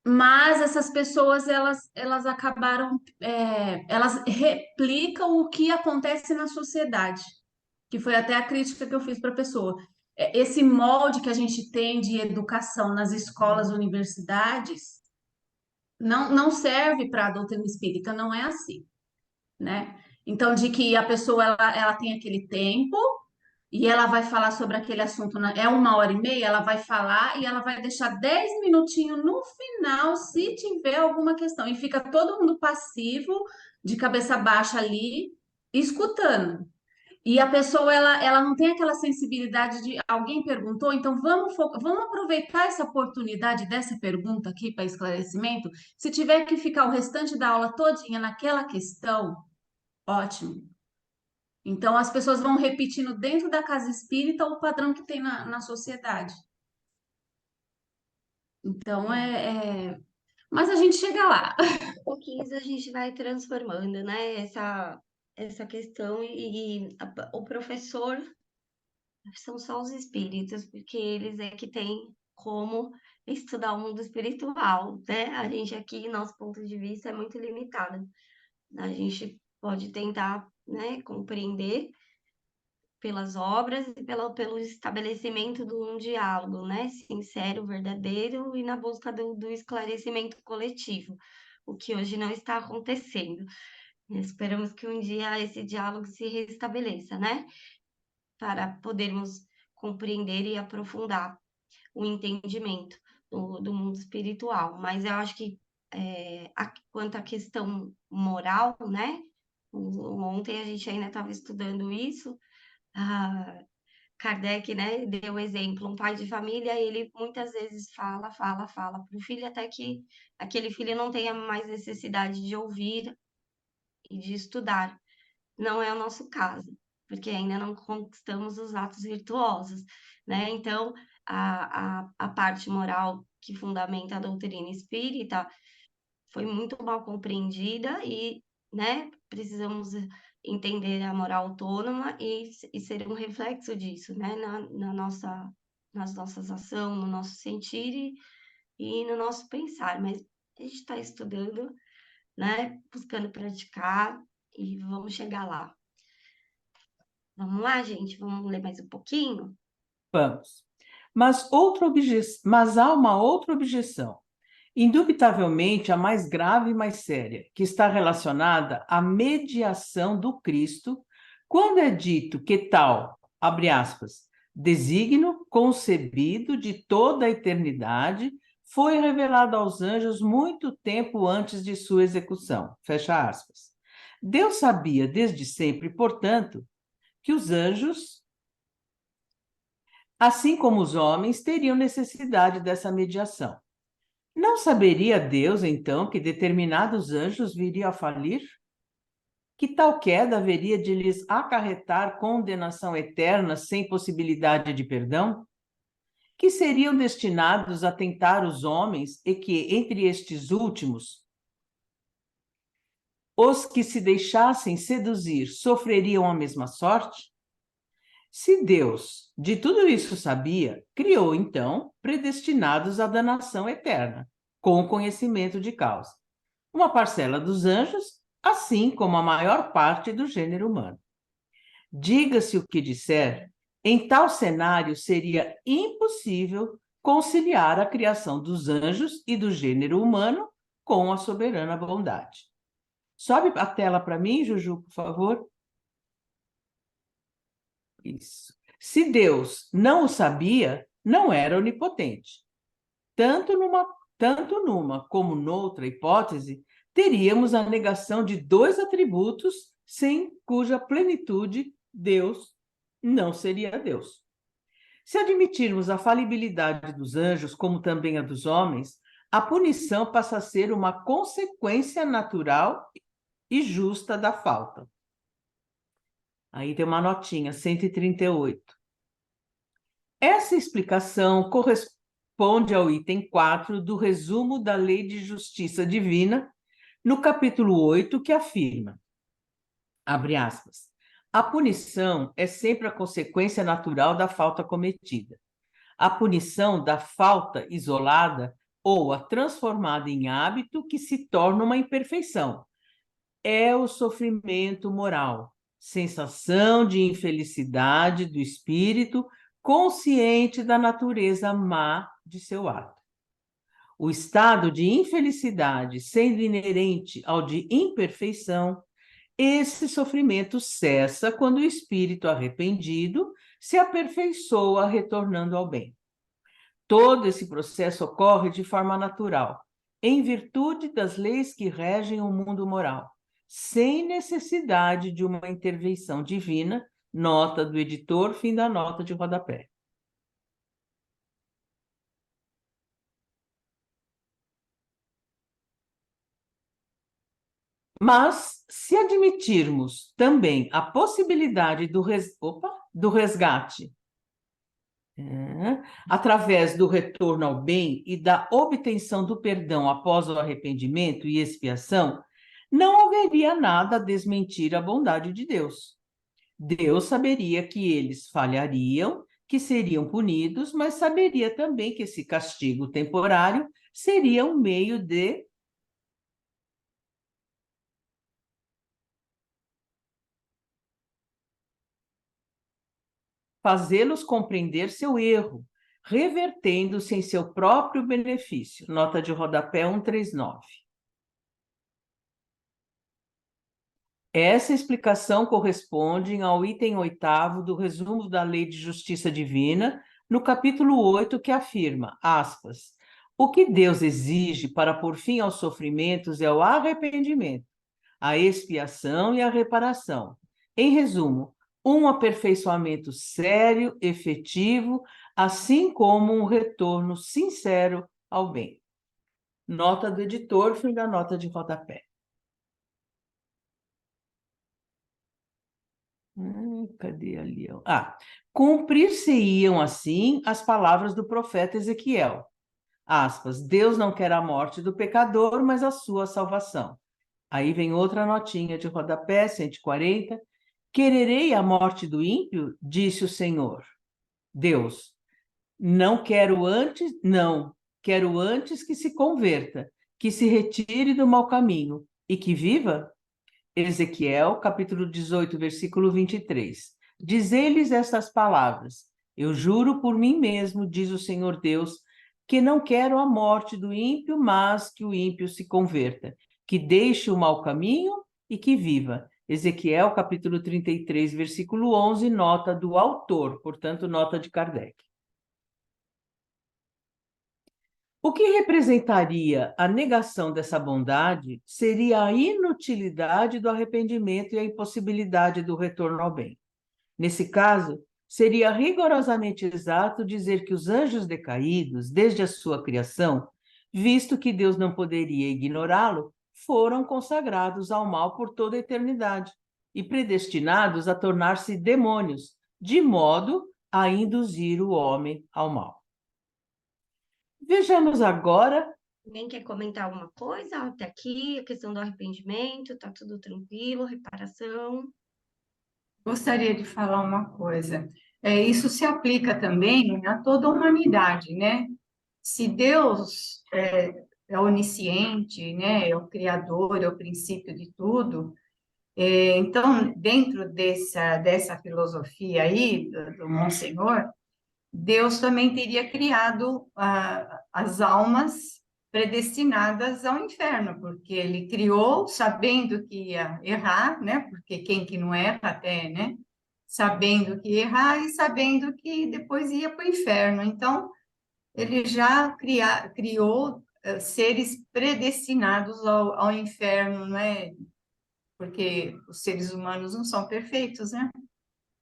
Speaker 3: Mas essas pessoas, elas acabaram, elas replicam o que acontece na sociedade, que foi até a crítica que eu fiz para a pessoa. Esse molde que a gente tem de educação nas escolas, universidades, não serve para a doutrina espírita, não é assim, né? Então, de que a pessoa, ela tem aquele tempo, e ela vai falar sobre aquele assunto, é 1h30, ela vai falar e ela vai deixar 10 minutinhos no final, se tiver alguma questão. E fica todo mundo passivo, de cabeça baixa ali, escutando. E a pessoa, ela não tem aquela sensibilidade de alguém perguntou, então vamos aproveitar essa oportunidade dessa pergunta aqui para esclarecimento. Se tiver que ficar o restante da aula todinha naquela questão, ótimo. Então, as pessoas vão repetindo dentro da casa espírita o padrão que tem na sociedade. Então, mas a gente chega lá.
Speaker 2: Pouquinhos a gente vai transformando, né? Essa questão o professor são só os espíritos, porque eles é que têm como estudar o mundo espiritual, né? A gente aqui, nosso ponto de vista é muito limitado. A gente pode tentar, né, compreender pelas obras e pelo estabelecimento de um diálogo, né, sincero, verdadeiro e na busca do esclarecimento coletivo, o que hoje não está acontecendo. Esperamos que um dia esse diálogo se restabeleça, né, para podermos compreender e aprofundar o entendimento do mundo espiritual. Mas eu acho que quanto à questão moral, né? Ontem a gente ainda estava estudando isso. Kardec, né, deu o exemplo, um pai de família, ele muitas vezes fala para o filho, até que aquele filho não tenha mais necessidade de ouvir e de estudar. Não é o nosso caso, porque ainda não conquistamos os atos virtuosos, né? Então, a parte moral que fundamenta a doutrina espírita foi muito mal compreendida e, né, precisamos entender a moral autônoma e ser um reflexo disso, né, nas nossas ações, no nosso sentir e no nosso pensar. Mas a gente está estudando, né, buscando praticar e vamos chegar lá. Vamos lá, gente? Vamos ler mais um pouquinho?
Speaker 4: Vamos. Mas há uma outra objeção, indubitavelmente a mais grave e mais séria, que está relacionada à mediação do Cristo, quando é dito que tal, abre aspas, desígnio concebido de toda a eternidade foi revelado aos anjos muito tempo antes de sua execução, fecha aspas. Deus sabia desde sempre, portanto, que os anjos, assim como os homens, teriam necessidade dessa mediação. Não saberia Deus, então, que determinados anjos viriam a falir? Que tal queda haveria de lhes acarretar condenação eterna sem possibilidade de perdão? Que seriam destinados a tentar os homens e que, entre estes últimos, os que se deixassem seduzir sofreriam a mesma sorte? Se Deus de tudo isso sabia, criou, então, predestinados à danação eterna, com o conhecimento de causa. Uma parcela dos anjos, assim como a maior parte do gênero humano. Diga-se o que disser, em tal cenário seria impossível conciliar a criação dos anjos e do gênero humano com a soberana bondade. Sobe a tela para mim, Juju, por favor. Isso. Se Deus não o sabia, não era onipotente. Tanto numa como noutra hipótese, teríamos a negação de dois atributos sem cuja plenitude Deus não seria Deus. Se admitirmos a falibilidade dos anjos, como também a dos homens, a punição passa a ser uma consequência natural e justa da falta. Aí tem uma notinha, 138. Essa explicação corresponde ao item 4 do resumo da Lei de Justiça Divina, no capítulo 8, que afirma, abre aspas, a punição é sempre a consequência natural da falta cometida. A punição da falta isolada ou a transformada em hábito que se torna uma imperfeição é o sofrimento moral, sensação de infelicidade do espírito consciente da natureza má de seu ato. O estado de infelicidade sendo inerente ao de imperfeição, esse sofrimento cessa quando o espírito arrependido se aperfeiçoa retornando ao bem. Todo esse processo ocorre de forma natural, em virtude das leis que regem o mundo moral, sem necessidade de uma intervenção divina, nota do editor, fim da nota de rodapé. Mas, se admitirmos também a possibilidade do resgate, através do retorno ao bem e da obtenção do perdão após o arrependimento e expiação, não haveria nada a desmentir a bondade de Deus. Deus saberia que eles falhariam, que seriam punidos, mas saberia também que esse castigo temporário seria um meio de fazê-los compreender seu erro, revertendo-se em seu próprio benefício. Nota de rodapé 139. Essa explicação corresponde ao item 8º do resumo da Lei de Justiça Divina, no capítulo 8, que afirma, aspas, O que Deus exige para pôr fim aos sofrimentos é o arrependimento, a expiação e a reparação. Em resumo, um aperfeiçoamento sério, efetivo, assim como um retorno sincero ao bem. Nota do editor, fim da nota de rodapé. Cadê ali? Cumprir-se-iam assim as palavras do profeta Ezequiel. Aspas, Deus não quer a morte do pecador, mas a sua salvação. Aí vem outra notinha de rodapé, 140. Quererei a morte do ímpio, disse o Senhor. Deus, quero antes que se converta, que se retire do mau caminho e que viva. Ezequiel, capítulo 18, versículo 23. Dizei-lhes estas palavras: Eu juro por mim mesmo, diz o Senhor Deus, que não quero a morte do ímpio, mas que o ímpio se converta, que deixe o mau caminho e que viva. Ezequiel, capítulo 33, versículo 11, nota do autor, portanto, nota de Kardec. O que representaria a negação dessa bondade seria a inutilidade do arrependimento e a impossibilidade do retorno ao bem. Nesse caso, seria rigorosamente exato dizer que os anjos decaídos, desde a sua criação, visto que Deus não poderia ignorá-lo, foram consagrados ao mal por toda a eternidade e predestinados a tornar-se demônios, de modo a induzir o homem ao mal. Vejamos agora.
Speaker 2: Alguém quer comentar alguma coisa até aqui? A questão do arrependimento, tá tudo tranquilo, reparação?
Speaker 6: Gostaria de falar uma coisa. Isso se aplica também a toda a humanidade, né? Se Deus é onisciente, né? É o Criador, é o princípio de tudo. Então, dentro dessa filosofia aí do Monsenhor, Deus também teria criado as almas predestinadas ao inferno, porque ele criou sabendo que ia errar, né? Porque quem que não erra até, né? Sabendo que ia errar e sabendo que depois ia para o inferno. Então, ele já criou seres predestinados ao inferno, né? Porque os seres humanos não são perfeitos, né?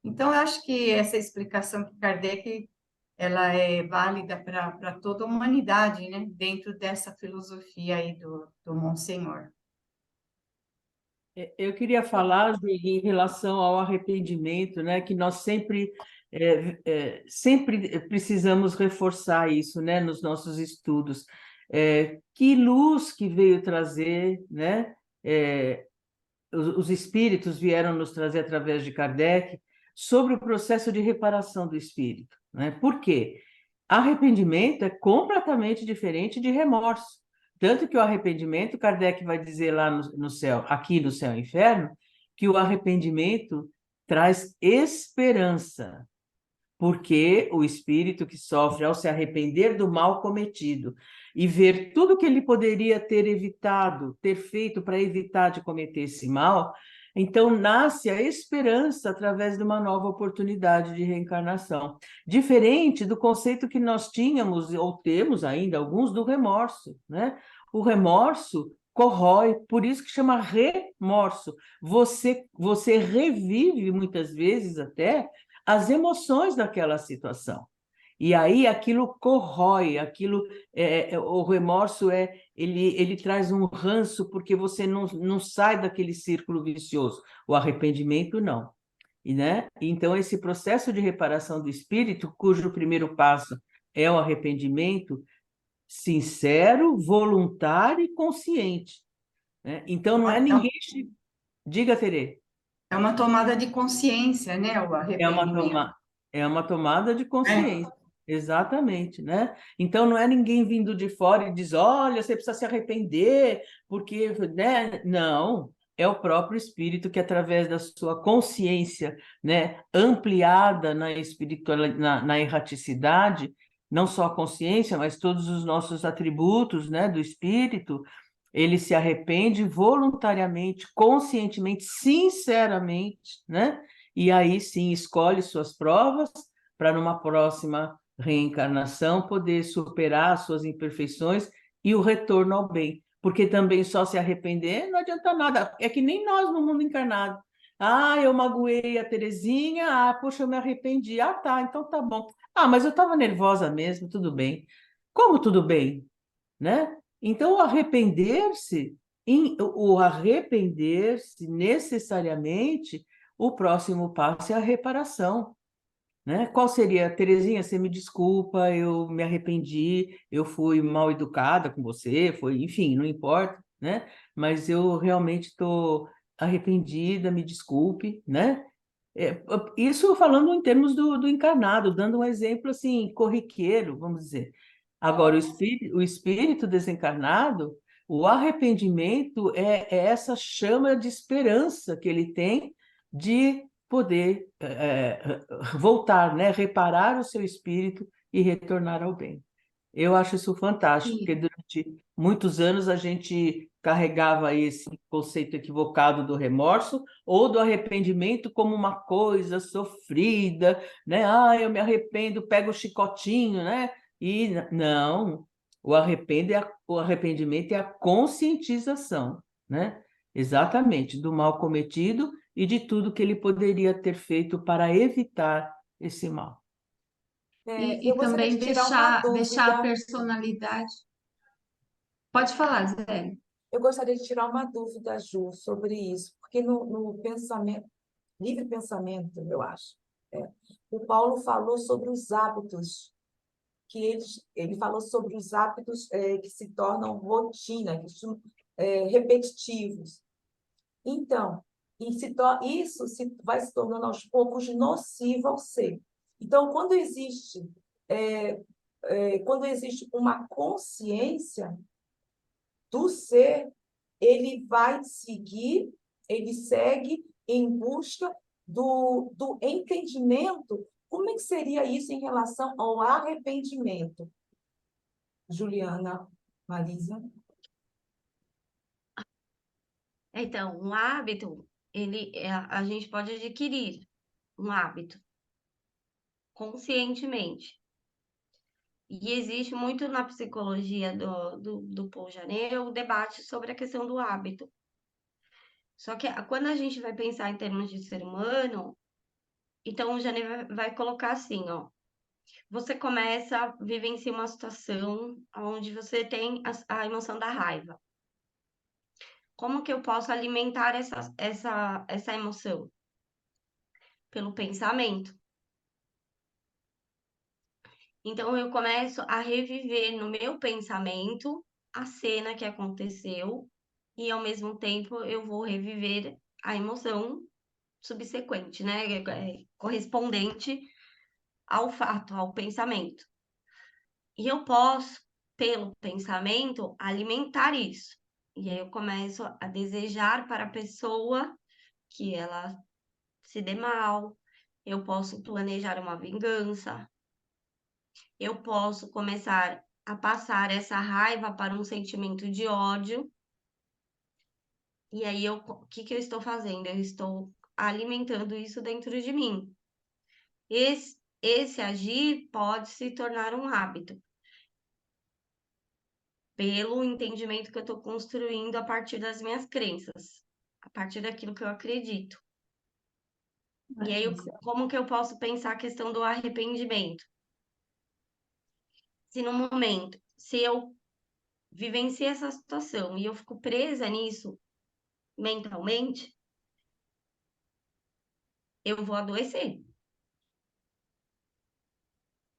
Speaker 6: Então, eu acho que essa explicação que Kardec ela é válida para toda a humanidade, né? Dentro dessa filosofia aí do Monsenhor.
Speaker 4: Eu queria falar em relação ao arrependimento, né? Que nós sempre precisamos reforçar isso, né? Nos nossos estudos. Que luz que veio trazer, né? Os espíritos vieram nos trazer através de Kardec sobre o processo de reparação do espírito, né? Por quê? Arrependimento é completamente diferente de remorso. Tanto que o arrependimento, Kardec vai dizer lá no céu, aqui no céu e inferno, que o arrependimento traz esperança, porque o espírito que sofre ao se arrepender do mal cometido e ver tudo que ele poderia ter evitado, ter feito para evitar de cometer esse mal, então nasce a esperança através de uma nova oportunidade de reencarnação. Diferente do conceito que nós tínhamos, ou temos ainda alguns, do remorso, né? O remorso corrói, por isso que chama remorso. Você revive muitas vezes até as emoções daquela situação. E aí aquilo corrói, o remorso ele traz um ranço porque você não sai daquele círculo vicioso. O arrependimento não. Né? Então, esse processo de reparação do espírito, cujo primeiro passo é o arrependimento sincero, voluntário e consciente. Né? Então, não é ninguém... Diga, Terê.
Speaker 6: É uma tomada de consciência, né? O arrependimento.
Speaker 4: É uma tomada de consciência. Exatamente, né? Então não é ninguém vindo de fora e diz, olha, você precisa se arrepender, porque, né? Não, é o próprio espírito que, através da sua consciência, né, ampliada na espiritualidade, na erraticidade, não só a consciência, mas todos os nossos atributos, né, do espírito, ele se arrepende voluntariamente, conscientemente, sinceramente, né? E aí sim escolhe suas provas para numa próxima reencarnação, poder superar as suas imperfeições e o retorno ao bem. Porque também só se arrepender não adianta nada. É que nem nós no mundo encarnado. Ah, eu magoei a Terezinha. Ah, poxa, eu me arrependi. Ah, tá, então tá bom. Ah, mas eu estava nervosa mesmo, tudo bem. Como tudo bem, né? Então, o arrepender-se necessariamente, o próximo passo é a reparação, né? Qual seria, Terezinha, você me desculpa, eu me arrependi, eu fui mal educada com você, enfim, não importa, né? Mas eu realmente estou arrependida, me desculpe, né? Isso falando em termos do encarnado, dando um exemplo assim, corriqueiro, vamos dizer. Agora, o espírito desencarnado, o arrependimento é essa chama de esperança que ele tem de poder voltar, né? Reparar o seu espírito e retornar ao bem. Eu acho isso fantástico, porque
Speaker 3: E,
Speaker 4: durante muitos anos a gente carregava esse conceito equivocado do remorso ou do arrependimento como uma coisa sofrida, né? Ah, eu me arrependo, pego o chicotinho, né? E não, o arrependimento é a conscientização, né? Exatamente, do mal cometido e de tudo que ele poderia ter feito para evitar esse mal.
Speaker 3: e,
Speaker 1: Eu
Speaker 3: e
Speaker 1: gostaria de
Speaker 3: também
Speaker 1: tirar uma
Speaker 3: deixar a
Speaker 1: dúvida.
Speaker 3: personalidade. Pode falar, Zé.
Speaker 1: Eu gostaria de tirar uma dúvida, Ju, sobre isso, porque no pensamento, livre pensamento, eu acho, o Paulo falou sobre os hábitos ele falou sobre os hábitos que se tornam rotina, que são repetitivos. Então, isso vai se tornando aos poucos nocivo ao ser. Então, quando existe uma consciência do ser, ele segue em busca do entendimento. Como é que seria isso em relação ao arrependimento? Juliana, Marisa?
Speaker 2: Então, um hábito, a gente pode adquirir um hábito conscientemente. E existe muito na psicologia do Paul Janet o debate sobre a questão do hábito. Só que quando a gente vai pensar em termos de ser humano, então o Janet vai colocar assim, ó. Você começa a vivenciar uma situação onde você tem a emoção da raiva. Como que eu posso alimentar essa emoção? Pelo pensamento. Então, eu começo a reviver no meu pensamento a cena que aconteceu e, ao mesmo tempo, eu vou reviver a emoção subsequente, né? Correspondente ao fato, ao pensamento. E eu posso, pelo pensamento, alimentar isso. E aí eu começo a desejar para a pessoa que ela se dê mal, eu posso planejar uma vingança, eu posso começar a passar essa raiva para um sentimento de ódio. E aí, o que que eu estou fazendo? Eu estou alimentando isso dentro de mim. Esse agir pode se tornar um hábito, pelo entendimento que eu estou construindo a partir das minhas crenças, a partir daquilo que eu acredito. E aí, como que eu posso pensar a questão do arrependimento? Se no momento, se eu vivenciei essa situação e eu fico presa nisso mentalmente, eu vou adoecer.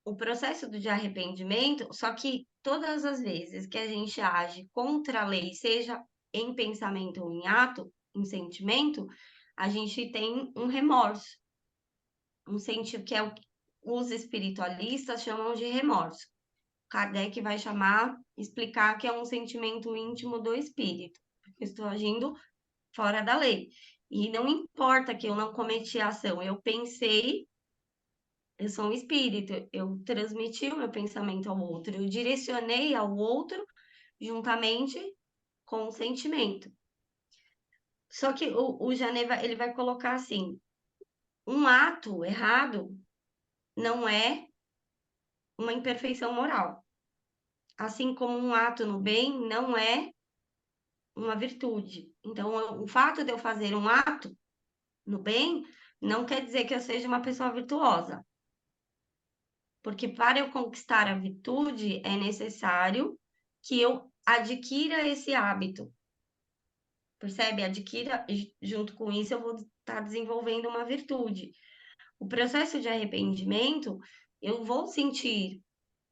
Speaker 2: O processo de arrependimento, só que todas as vezes que a gente age contra a lei, seja em pensamento ou em ato, em sentimento, a gente tem um remorso, um sentimento que é o que os espiritualistas chamam de remorso. Kardec vai explicar que é um sentimento íntimo do espírito, porque eu estou agindo fora da lei. E não importa que eu não cometi a ação, eu pensei, eu sou um espírito, eu transmiti o meu pensamento ao outro, eu direcionei ao outro juntamente com o sentimento. Só que o Janet ele vai colocar assim, um ato errado não é uma imperfeição moral. Assim como um ato no bem não é uma virtude. Então, o fato de eu fazer um ato no bem não quer dizer que eu seja uma pessoa virtuosa. Porque para eu conquistar a virtude, é necessário que eu adquira esse hábito. Percebe? Adquira, e junto com isso, eu vou estar desenvolvendo uma virtude. O processo de arrependimento, eu vou sentir,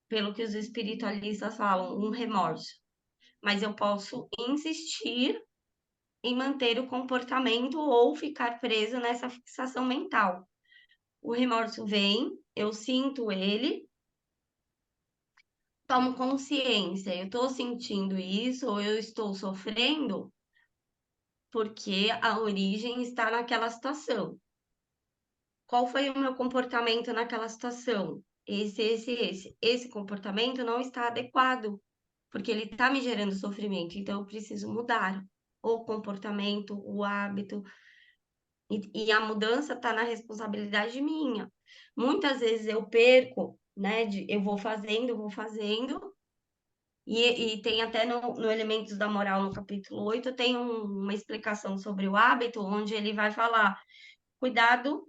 Speaker 2: pelo que os espiritualistas falam, um remorso. Mas eu posso insistir em manter o comportamento ou ficar preso nessa fixação mental. O remorso vem, eu sinto ele, tomo consciência, eu estou sentindo isso, ou eu estou sofrendo, porque a origem está naquela situação. Qual foi o meu comportamento naquela situação? Esse. Esse comportamento não está adequado, porque ele está me gerando sofrimento, então eu preciso mudar o comportamento, o hábito, e a mudança está na responsabilidade minha. Muitas vezes eu perco, né? Eu vou fazendo, e tem até no Elementos da Moral, no capítulo 8, tem uma explicação sobre o hábito, onde ele vai falar, cuidado,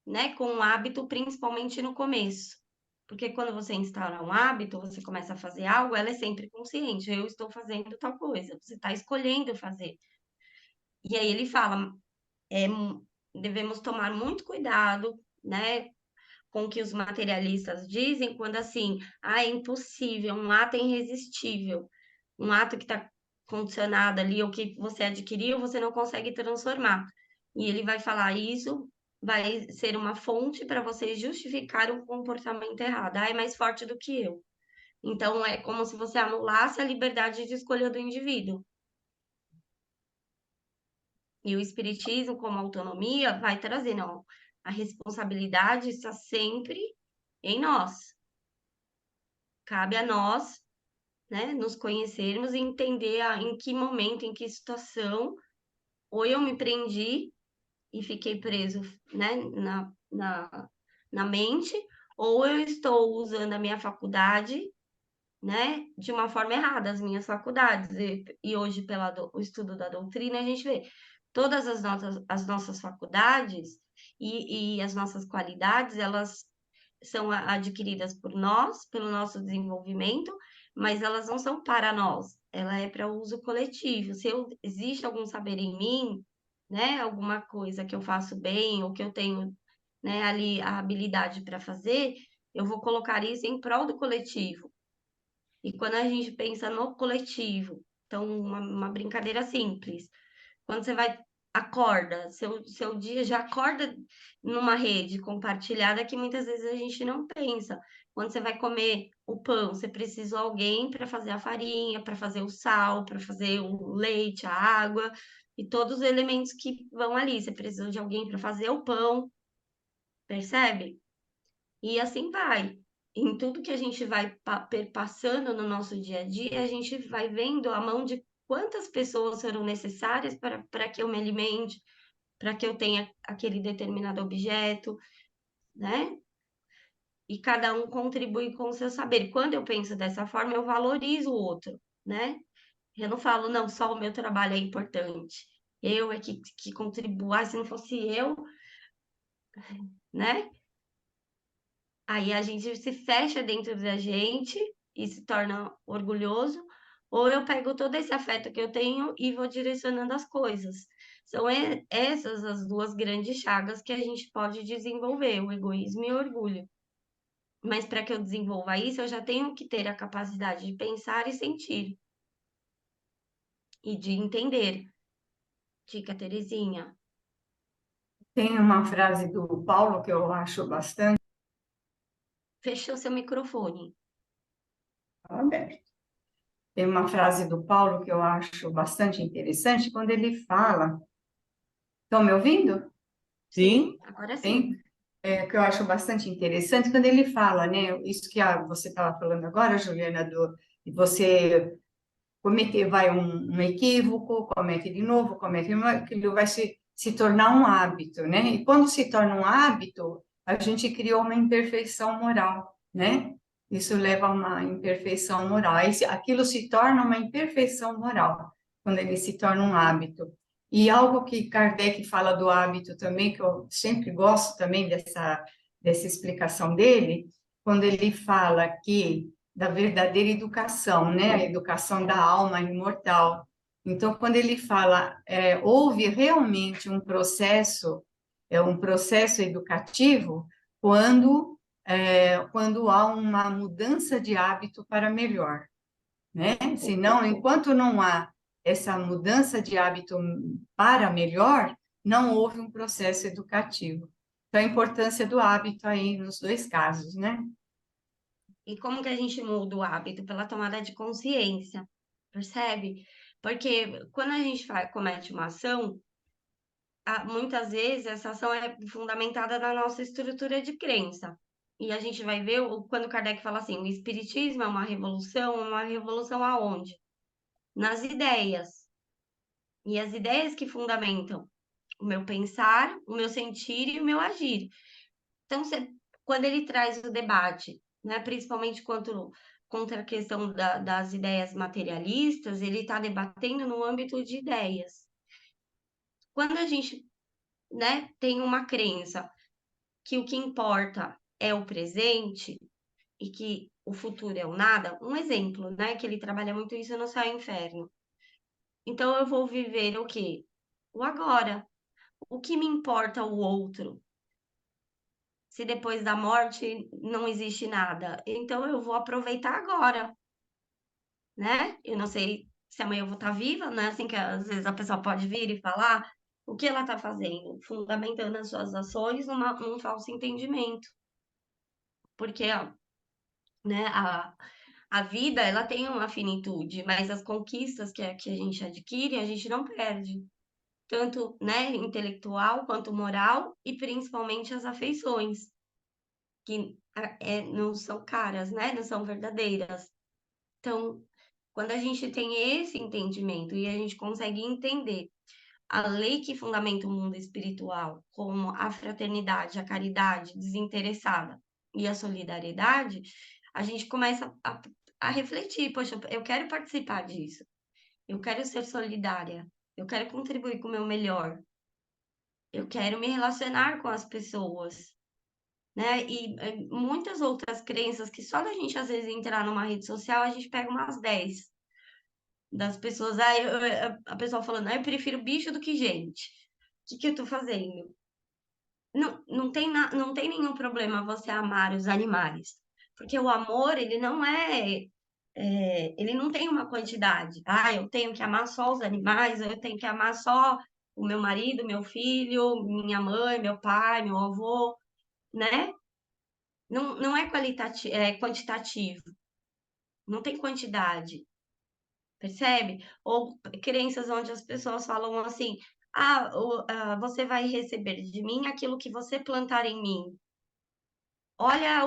Speaker 2: né, com o hábito, principalmente no começo. Porque quando você instala um hábito, você começa a fazer algo, ela é sempre consciente, eu estou fazendo tal coisa, você está escolhendo fazer. E aí ele fala, devemos tomar muito cuidado, né, com o que os materialistas dizem, quando assim, é impossível, um ato é irresistível, um ato que está condicionado ali, ou que você adquiriu, você não consegue transformar. E ele vai falar isso, vai ser uma fonte para você justificar um comportamento errado. É mais forte do que eu. Então, é como se você anulasse a liberdade de escolha do indivíduo. E o Espiritismo, como autonomia, vai trazer, não, a responsabilidade está sempre em nós. Cabe a nós, né, nos conhecermos e entender em que momento, em que situação, ou eu me prendi e fiquei preso, né, na mente, ou eu estou usando a minha faculdade, né, de uma forma errada, as minhas faculdades. E hoje, pelo estudo da doutrina, a gente vê todas as nossas faculdades e as nossas qualidades, elas são adquiridas por nós, pelo nosso desenvolvimento, mas elas não são para nós, ela é para uso coletivo. Se existe algum saber em mim, né, alguma coisa que eu faço bem ou que eu tenho, né, ali a habilidade para fazer, eu vou colocar isso em prol do coletivo. E quando a gente pensa no coletivo, então uma brincadeira simples, quando você acorda, seu dia já acorda numa rede compartilhada que muitas vezes a gente não pensa. Quando você vai comer o pão, você precisa de alguém para fazer a farinha, para fazer o sal, para fazer o leite, a água e todos os elementos que vão ali. Você precisa de alguém para fazer o pão, percebe? E assim vai. Em tudo que a gente vai perpassando no nosso dia a dia, a gente vai vendo a mão de quantas pessoas foram necessárias para que eu me alimente, para que eu tenha aquele determinado objeto, né? E cada um contribui com o seu saber. Quando eu penso dessa forma, eu valorizo o outro, né? Eu não falo, não, só o meu trabalho é importante. Eu é que contribuo. Se não fosse eu, né? Aí a gente se fecha dentro da gente e se torna orgulhoso, ou eu pego todo esse afeto que eu tenho e vou direcionando as coisas. São essas as duas grandes chagas que a gente pode desenvolver, o egoísmo e o orgulho. Mas para que eu desenvolva isso, eu já tenho que ter a capacidade de pensar e sentir. E de entender. Dica, Terezinha.
Speaker 6: Tem uma frase do Paulo que eu acho bastante
Speaker 2: Fechou seu microfone.
Speaker 6: aberto. Tem uma frase do Paulo que eu acho bastante interessante quando ele fala. Estão me ouvindo?
Speaker 4: Sim,
Speaker 2: Agora sim.
Speaker 6: Sim. Que eu acho bastante interessante quando ele fala, né? Isso que você estava falando agora, Juliana, de você cometer, um equívoco, comete de novo, aquilo vai se tornar um hábito, né? E quando se torna um hábito, a gente criou uma imperfeição moral, né? isso leva a uma imperfeição moral. Aquilo se torna uma imperfeição moral, quando ele se torna um hábito. E algo que Kardec fala do hábito também, que eu sempre gosto também dessa explicação dele, quando ele fala que da verdadeira educação, né? A educação da alma imortal. Então, quando ele fala, houve realmente um processo educativo quando há uma mudança de hábito para melhor, né? Senão, enquanto não há essa mudança de hábito para melhor, não houve um processo educativo. Então, a importância do hábito aí nos dois casos, né?
Speaker 2: E como que a gente muda o hábito? Pela tomada de consciência, percebe? Porque quando a gente comete uma ação, muitas vezes essa ação é fundamentada na nossa estrutura de crença. E a gente vai ver, quando Kardec fala assim, o espiritismo é uma revolução aonde? Nas ideias. E as ideias que fundamentam o meu pensar, o meu sentir e o meu agir. Então, quando ele traz o debate, né, principalmente contra a questão das ideias materialistas, ele está debatendo no âmbito de ideias. Quando a gente, né, tem uma crença que o que importa é o presente e que o futuro é o nada, um exemplo, né, que ele trabalha muito isso no Céu e Inferno. Então, eu vou viver o quê? O agora. O que me importa o outro? Se depois da morte não existe nada. Então eu vou aproveitar agora, né? Eu não sei se amanhã eu vou estar viva, né? Assim que às vezes a pessoa pode vir e falar o que ela está fazendo, fundamentando as suas ações num falso entendimento. Porque né, a vida, ela tem uma finitude, mas as conquistas que a gente adquire, a gente não perde. Tanto, né, intelectual quanto moral e principalmente as afeições. Que não são caras, né? Não são verdadeiras. Então, quando a gente tem esse entendimento e a gente consegue entender a lei que fundamenta o mundo espiritual, como a fraternidade, a caridade desinteressada e a solidariedade, a gente começa a refletir, poxa, eu quero participar disso, eu quero ser solidária, eu quero contribuir com o meu melhor, eu quero me relacionar com as pessoas, né? E muitas outras crenças que só da gente, às vezes, entrar numa rede social, a gente pega umas 10 das pessoas. A pessoa falando, eu prefiro bicho do que gente. O que eu tô fazendo? Não tem nenhum problema você amar os animais. Porque o amor, ele não ele não tem uma quantidade. Eu tenho que amar só os animais, eu tenho que amar só o meu marido, meu filho, minha mãe, meu pai, meu avô, né? Não é quantitativo, não tem quantidade, percebe? Ou crenças onde as pessoas falam assim: você vai receber de mim aquilo que você plantar em mim. Olha,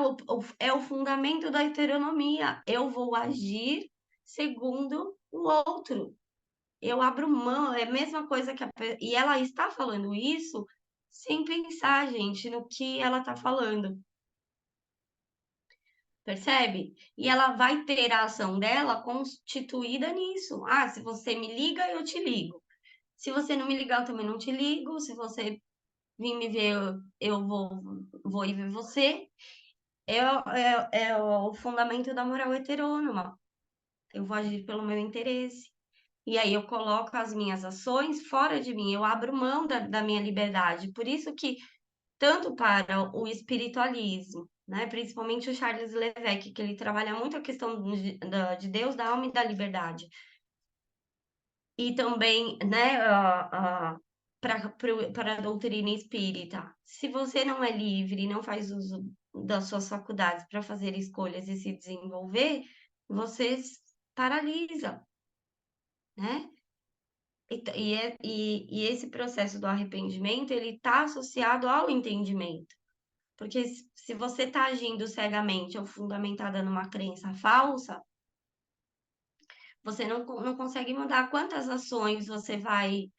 Speaker 2: é o fundamento da heteronomia. Eu vou agir segundo o outro. Eu abro mão, é a mesma coisa e ela está falando isso sem pensar, gente, no que ela está falando. Percebe? E ela vai ter a ação dela constituída nisso. Se você me liga, eu te ligo. Se você não me ligar, eu também não te ligo. Se você vir me ver, eu vou ir ver você. É o fundamento da moral heterônoma. Eu vou agir pelo meu interesse. E aí eu coloco as minhas ações fora de mim. Eu abro mão da minha liberdade. Por isso que tanto para o espiritualismo, né? Principalmente o Charles Lévesque, que ele trabalha muito a questão de Deus, da alma e da liberdade. E também, né, para a doutrina espírita. Se você não é livre, não faz uso das suas faculdades para fazer escolhas e se desenvolver, você paralisa, né? E esse processo do arrependimento, ele está associado ao entendimento. Porque se você está agindo cegamente ou fundamentada numa crença falsa, você não consegue mudar quantas ações você vai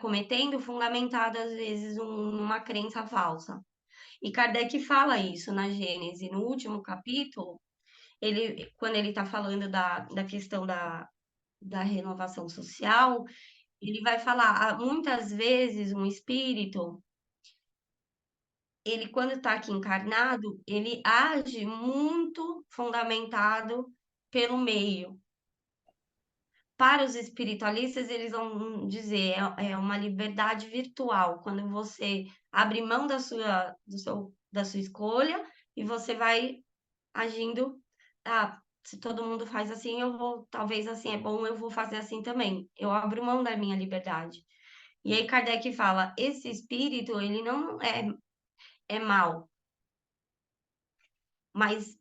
Speaker 2: cometendo fundamentada, às vezes, numa crença falsa. E Kardec fala isso na Gênese, no último capítulo, quando ele está falando da questão da renovação social, ele vai falar, muitas vezes um espírito, ele quando está aqui encarnado, ele age muito fundamentado pelo meio. Para os espiritualistas, eles vão dizer, é uma liberdade virtual, quando você abre mão da sua escolha e você vai agindo, se todo mundo faz assim, eu vou, talvez assim é bom, eu vou fazer assim também. Eu abro mão da minha liberdade. E aí Kardec fala, esse espírito, ele não é mau, mas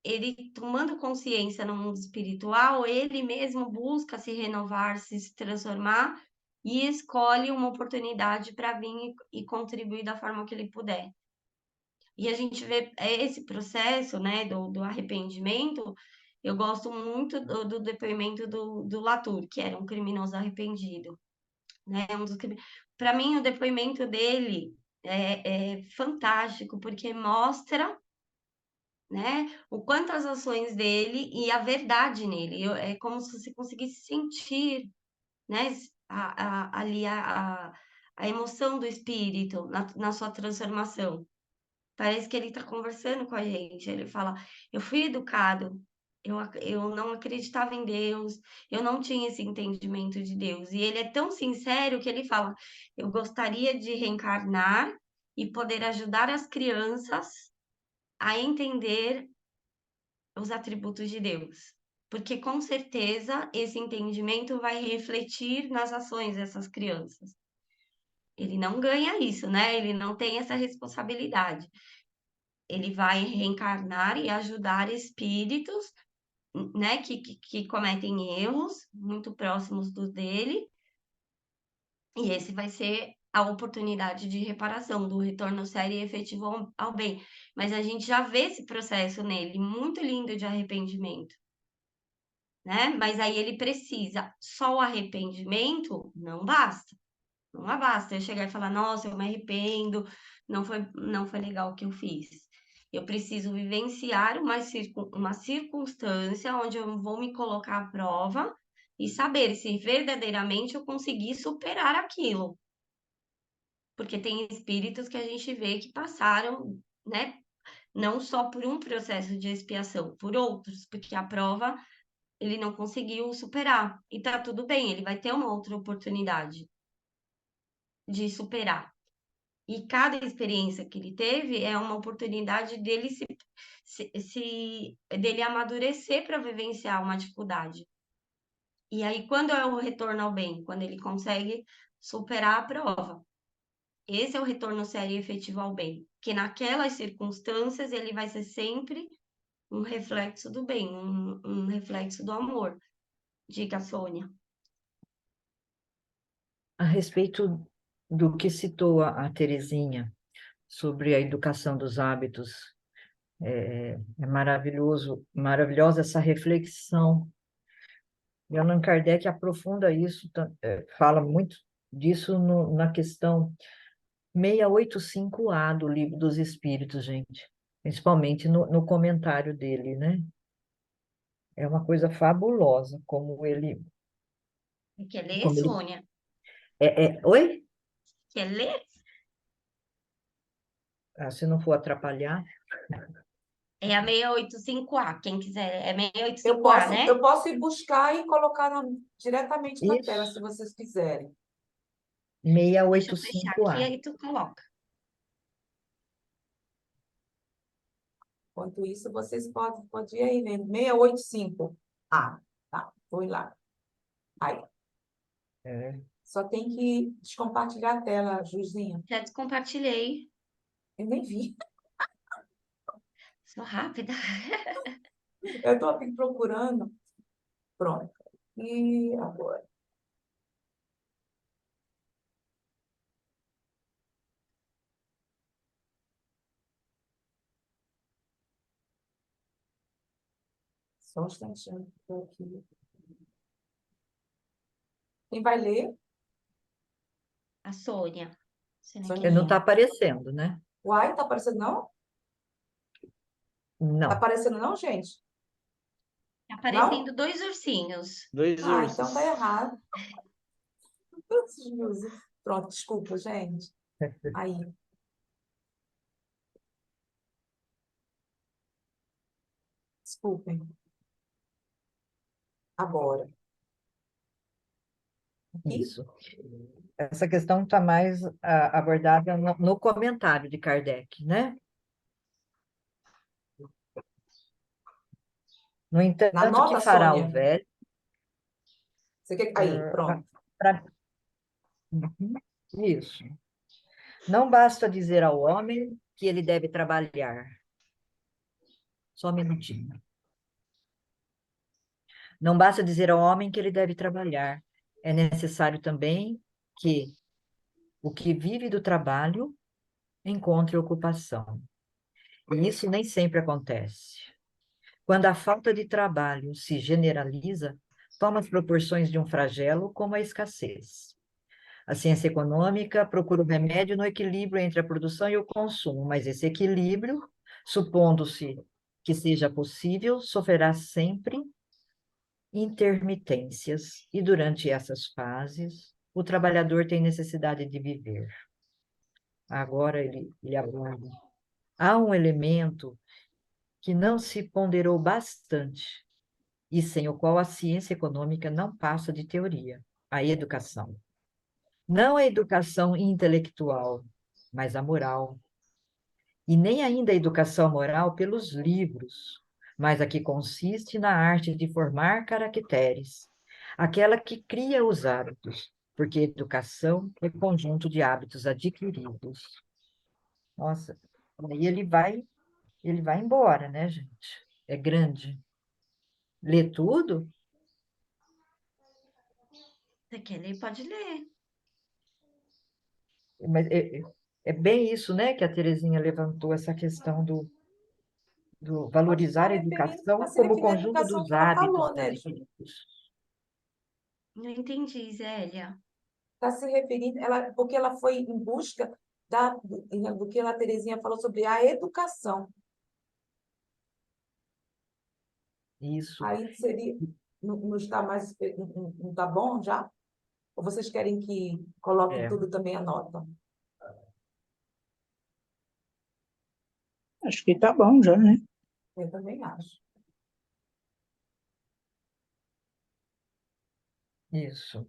Speaker 2: ele tomando consciência no mundo espiritual, ele mesmo busca se renovar, se transformar e escolhe uma oportunidade para vir e contribuir da forma que ele puder. E a gente vê esse processo, né, do arrependimento. Eu gosto muito do depoimento do Latour, que era um criminoso arrependido, né? Para mim, o depoimento dele é fantástico, porque mostra, né, o quanto as ações dele e a verdade nele. É como se você conseguisse sentir, né, ali a emoção do espírito na sua transformação. Parece que ele está conversando com a gente. Ele fala: eu fui educado, eu não acreditava em Deus, eu não tinha esse entendimento de Deus. E ele é tão sincero que ele fala: eu gostaria de reencarnar e poder ajudar as crianças a entender os atributos de Deus. Porque com certeza esse entendimento vai refletir nas ações dessas crianças. Ele não ganha isso, né? Ele não tem essa responsabilidade. Ele vai reencarnar e ajudar espíritos, né, que cometem erros muito próximos do dele, e esse vai ser a oportunidade de reparação, do retorno sério e efetivo ao bem. Mas a gente já vê esse processo nele, muito lindo de arrependimento, né? Mas aí ele precisa, só o arrependimento não basta. Não basta eu chegar e falar, nossa, eu me arrependo, não foi legal o que eu fiz. Eu preciso vivenciar uma circunstância onde eu vou me colocar à prova e saber se verdadeiramente eu consegui superar aquilo. Porque tem espíritos que a gente vê que passaram, né, não só por um processo de expiação, por outros, porque a prova ele não conseguiu superar. E tá tudo bem, ele vai ter uma outra oportunidade de superar. E cada experiência que ele teve é uma oportunidade dele dele amadurecer para vivenciar uma dificuldade. E aí, quando é o retorno ao bem? Quando ele consegue superar a prova. Esse é o retorno sério e efetivo ao bem. Que naquelas circunstâncias ele vai ser sempre um reflexo do bem, um reflexo do amor. Diga, Sônia.
Speaker 5: A respeito do que citou a Terezinha sobre a educação dos hábitos, é maravilhosa essa reflexão. E Allan Kardec aprofunda isso, fala muito disso na questão 685A do Livro dos Espíritos, gente, principalmente no comentário dele, né? É uma coisa fabulosa, como ele...
Speaker 2: Quer ler,
Speaker 5: Como ele
Speaker 2: Sônia?
Speaker 5: Oi?
Speaker 2: Quer ler?
Speaker 5: Se não for atrapalhar.
Speaker 2: É a 685A, quem quiser. É
Speaker 1: Eu
Speaker 2: 685A,
Speaker 1: posso,
Speaker 2: né?
Speaker 1: eu posso ir buscar e colocar diretamente na tela, se
Speaker 5: Isso,
Speaker 1: vocês quiserem.
Speaker 2: Deixa eu fechar aqui,
Speaker 5: 685A.
Speaker 2: aí tu coloca.
Speaker 1: Enquanto isso, vocês podem ir aí vendo. 685. Ah, tá. Fui lá. Aí.
Speaker 5: É.
Speaker 1: Só tem que descompartilhar a tela, Juzinha.
Speaker 2: Já descompartilhei.
Speaker 1: Eu nem vi.
Speaker 2: Sou rápida.
Speaker 1: Eu estou aqui procurando. Pronto. E agora? Só um instantinho. Estou aqui. Quem vai ler?
Speaker 2: A Sônia. Sônia
Speaker 1: Soninha.
Speaker 2: quer
Speaker 5: Não
Speaker 2: ler.
Speaker 5: está aparecendo, né?
Speaker 1: Uai, tá aparecendo não? Tá
Speaker 5: Não.
Speaker 1: aparecendo não, gente?
Speaker 2: Tá
Speaker 1: Não?
Speaker 2: aparecendo 2 ursinhos.
Speaker 4: Dois
Speaker 1: Ah, então tá
Speaker 4: ursos.
Speaker 1: errado. Pronto, desculpa, gente. Aí, desculpem. Agora. Aqui?
Speaker 5: Isso. Essa questão está mais abordada no comentário de Kardec, né? No
Speaker 1: Na
Speaker 5: entanto, que
Speaker 1: nota,
Speaker 5: fará o
Speaker 1: Sônia?
Speaker 5: velho?
Speaker 1: Você quer... Aí, pronto.
Speaker 5: pra- Uhum, isso. Não basta dizer ao homem que ele deve trabalhar. Só um minutinho. Não basta dizer ao homem que ele deve trabalhar. É necessário também que o que vive do trabalho encontre ocupação. E isso nem sempre acontece. Quando a falta de trabalho se generaliza, toma as proporções de um flagelo, como a escassez. A ciência econômica procura o remédio no equilíbrio entre a produção e o consumo, mas esse equilíbrio, supondo-se que seja possível, sofrerá sempre intermitências, e durante essas fases, o trabalhador tem necessidade de viver. Agora ele aborda. Há um elemento que não se ponderou bastante, e sem o qual a ciência econômica não passa de teoria: a educação. Não a educação intelectual, mas a moral. E nem ainda a educação moral pelos livros, mas a que consiste na arte de formar caracteres, aquela que cria os hábitos, porque educação é conjunto de hábitos adquiridos. Nossa, aí ele vai embora, né, gente? É grande. Lê tudo?
Speaker 2: Você quer ler? Pode ler.
Speaker 5: Mas é bem isso, né, que a Terezinha levantou, essa questão do valorizar a
Speaker 1: Tá
Speaker 5: educação
Speaker 1: se
Speaker 5: como
Speaker 1: referindo à
Speaker 5: conjunto
Speaker 1: educação
Speaker 5: dos
Speaker 1: que ela
Speaker 5: hábitos
Speaker 1: falou, né?
Speaker 5: adquiridos.
Speaker 2: Não entendi, Zélia.
Speaker 1: Está se referindo, porque ela foi em busca do que a Terezinha falou sobre a educação.
Speaker 5: Isso.
Speaker 1: Aí seria, não está mais, não está bom já? Ou vocês querem que coloque
Speaker 5: É,
Speaker 1: tudo também a nota?
Speaker 7: Acho que tá bom já, né?
Speaker 1: Eu também acho.
Speaker 5: isso.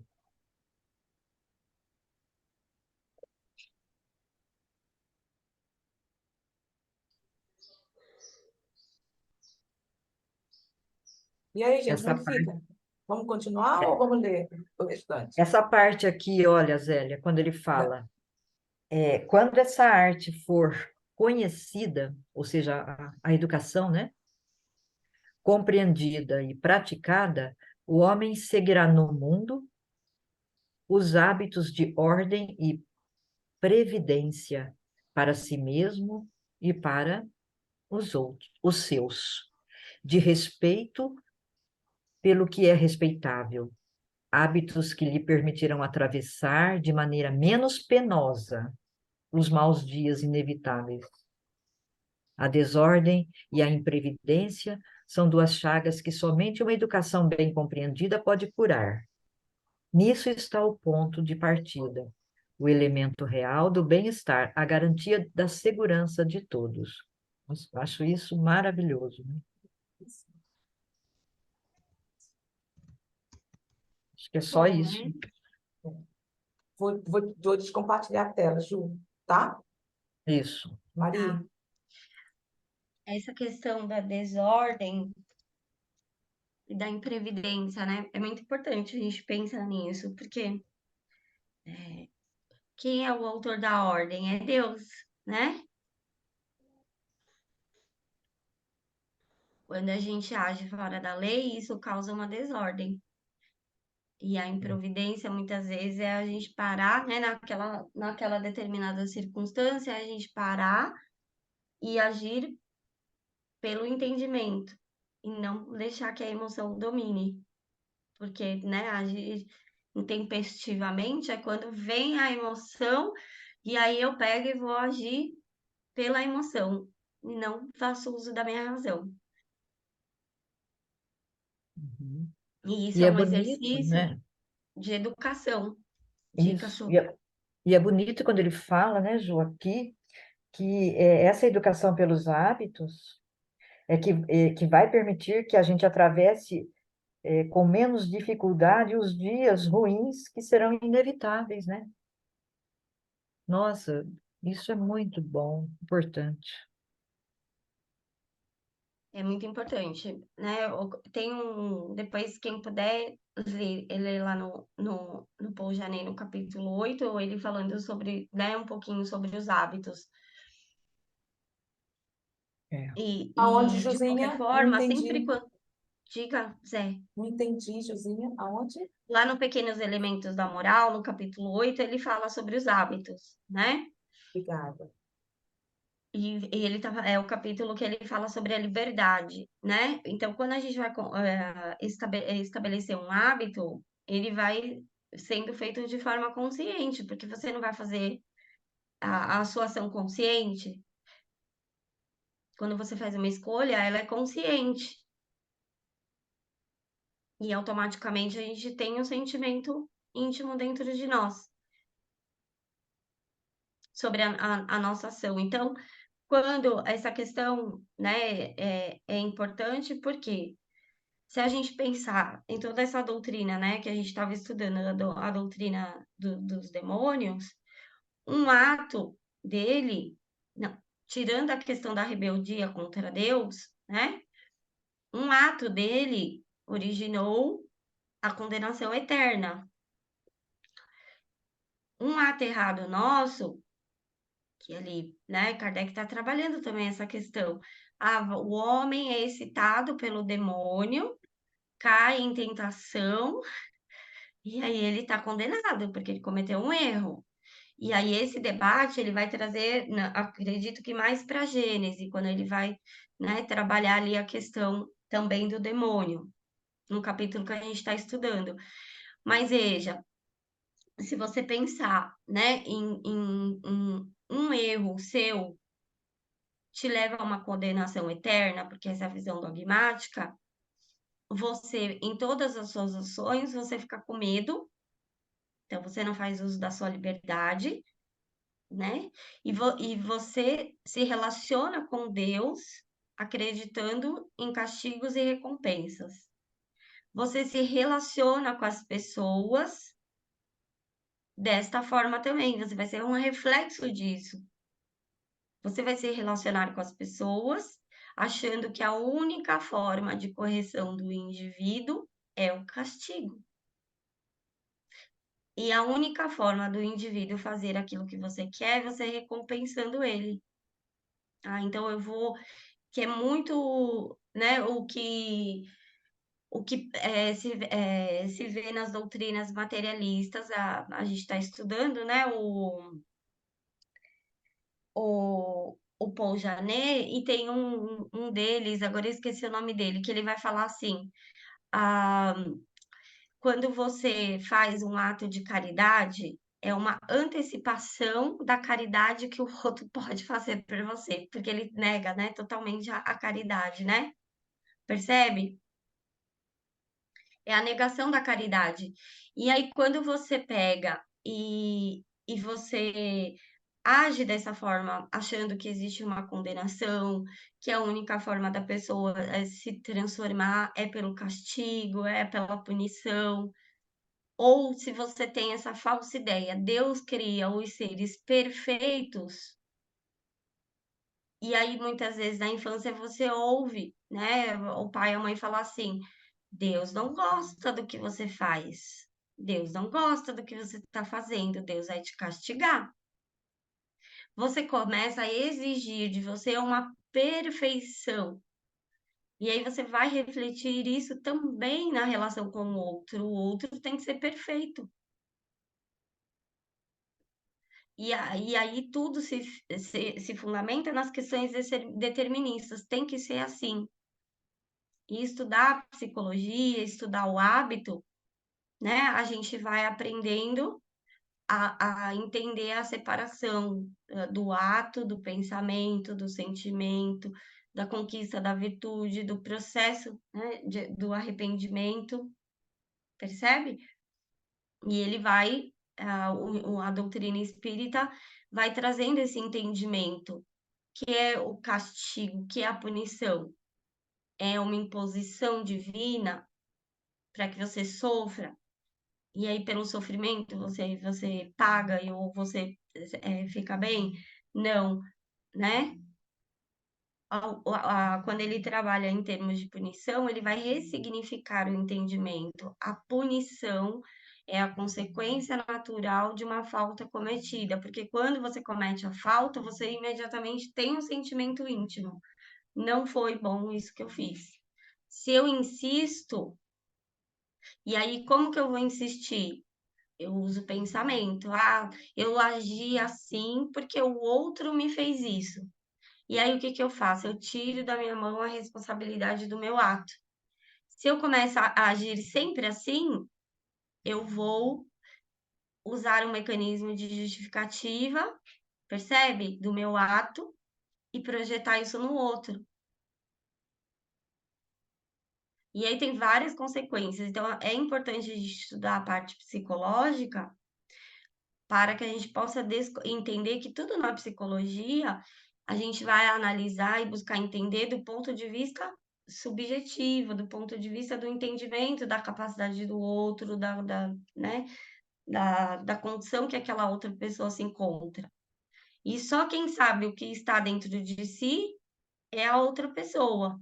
Speaker 1: E aí, gente, como
Speaker 5: Essa
Speaker 1: é que
Speaker 5: parte,
Speaker 1: fica? Vamos continuar ou vamos ler o restante?
Speaker 5: essa parte aqui, olha, Zélia, quando ele fala, quando essa arte for conhecida, ou seja, a educação, né, compreendida e praticada, o homem seguirá no mundo os hábitos de ordem e previdência para si mesmo e para os outros, os seus, de respeito pelo que é respeitável, hábitos que lhe permitirão atravessar de maneira menos penosa os maus dias inevitáveis. A desordem e a imprevidência são duas chagas que somente uma educação bem compreendida pode curar. Nisso está o ponto de partida, o elemento real do bem-estar, a garantia da segurança de todos. Acho isso maravilhoso, né? Acho que é só
Speaker 2: Bom,
Speaker 5: isso.
Speaker 2: né?
Speaker 1: Vou descompartilhar a tela, Ju, tá?
Speaker 5: Isso.
Speaker 1: Maria?
Speaker 2: Tá. Essa questão da desordem e da imprevidência, né? É muito importante a gente pensar nisso, porque quem é o autor da ordem? É Deus, né? Quando a gente age fora da lei, isso causa uma desordem. E a improvidência, muitas vezes, é a gente parar, né, naquela determinada circunstância, a gente parar e agir pelo entendimento, e não deixar que a emoção domine. Porque, né, agir intempestivamente é quando vem a emoção, e aí eu pego e vou agir pela emoção e não faço uso da minha razão.
Speaker 5: Uhum.
Speaker 2: E isso
Speaker 5: E
Speaker 2: é
Speaker 5: é
Speaker 2: um
Speaker 5: bonito,
Speaker 2: exercício
Speaker 5: né?
Speaker 2: de educação. Dica
Speaker 5: Isso.
Speaker 2: sobre.
Speaker 5: E é bonito quando ele fala, né, Ju, aqui, que essa educação pelos hábitos que vai permitir que a gente atravesse com menos dificuldade os dias ruins que serão inevitáveis, né? Nossa, isso é muito bom, importante.
Speaker 2: É muito importante, né? Tem depois, quem puder ler lá no Paul Janet, no capítulo 8, ele falando sobre, né, um pouquinho sobre os hábitos.
Speaker 5: É.
Speaker 1: Aonde,
Speaker 2: De qualquer
Speaker 1: Josinha? Não
Speaker 2: forma, sempre
Speaker 1: entendi.
Speaker 2: quando... Diga, Zé.
Speaker 1: Não entendi, Josinha. Aonde?
Speaker 2: Lá no Pequenos Elementos da Moral, no capítulo 8, ele fala sobre os hábitos, né?
Speaker 1: Obrigada.
Speaker 2: E ele é o capítulo que ele fala sobre a liberdade, né? Então, quando a gente vai estabelecer um hábito, ele vai sendo feito de forma consciente, porque você não vai fazer a sua ação consciente. Quando você faz uma escolha, ela é consciente. E automaticamente a gente tem um sentimento íntimo dentro de nós sobre a nossa ação. Então, quando essa questão, né, é importante, porque se a gente pensar em toda essa doutrina, né, que a gente estava estudando, a doutrina dos demônios, um ato dele, não, tirando a questão da rebeldia contra Deus, né, um ato dele originou a condenação eterna. Um ato errado nosso, que ali, né, Kardec está trabalhando também essa questão. O homem é excitado pelo demônio, cai em tentação, e aí ele está condenado, porque ele cometeu um erro. E aí esse debate, ele vai trazer, acredito que mais para Gênesis, quando ele vai, né, trabalhar ali a questão também do demônio, no capítulo que a gente está estudando. Mas veja, se você pensar, né, em um erro seu te leva a uma condenação eterna, porque essa é a visão dogmática, você, em todas as suas ações, você fica com medo, então você não faz uso da sua liberdade, né? E você se relaciona com Deus acreditando em castigos e recompensas. Você se relaciona com as pessoas desta forma também, você vai ser um reflexo disso. Você vai se relacionar com as pessoas achando que a única forma de correção do indivíduo é o castigo. E a única forma do indivíduo fazer aquilo que você quer é você recompensando ele. Então eu vou, que é muito, né, o que se vê nas doutrinas materialistas, a gente está estudando, né, o Paul Janet, e tem um deles, agora eu esqueci o nome dele, que ele vai falar assim, ah, quando você faz um ato de caridade, é uma antecipação da caridade que o outro pode fazer por você, porque ele nega, né, totalmente a caridade, né? Percebe? É a negação da caridade. E aí, quando você pega e você age dessa forma, achando que existe uma condenação, que a única forma da pessoa se transformar é pelo castigo, é pela punição, ou se você tem essa falsa ideia, Deus cria os seres perfeitos, e aí muitas vezes na infância você ouve, né, o pai e a mãe falar assim: Deus não gosta do que você faz. Deus não gosta do que você está fazendo. Deus vai te castigar. Você começa a exigir de você uma perfeição. E aí você vai refletir isso também na relação com o outro. O outro tem que ser perfeito. E aí tudo se fundamenta nas questões deterministas. Tem que ser assim. E estudar psicologia, estudar o hábito, né? A gente vai aprendendo a entender a separação do ato, do pensamento, do sentimento, da conquista da virtude, do processo, né, do arrependimento, percebe? E ele vai, a doutrina espírita vai trazendo esse entendimento, que é o castigo, que é a punição. É uma imposição divina para que você sofra, e aí pelo sofrimento você paga ou você fica bem? Não, né? Quando ele trabalha em termos de punição, ele vai ressignificar o entendimento. A punição é a consequência natural de uma falta cometida, porque quando você comete a falta, você imediatamente tem um sentimento íntimo. Não foi bom isso que eu fiz. Se eu insisto, e aí como que eu vou insistir? Eu uso pensamento. Ah, eu agi assim porque o outro me fez isso. E aí, o que que eu faço? Eu tiro da minha mão a responsabilidade do meu ato. Se eu começar a agir sempre assim, eu vou usar um mecanismo de justificativa, percebe? Do meu ato e projetar isso no outro. E aí tem várias consequências. Então, é importante a gente estudar a parte psicológica para que a gente possa entender que tudo na psicologia a gente vai analisar e buscar entender do ponto de vista subjetivo, do ponto de vista do entendimento da capacidade do outro, né, da condição que aquela outra pessoa se encontra. E só quem sabe o que está dentro de si é a outra pessoa.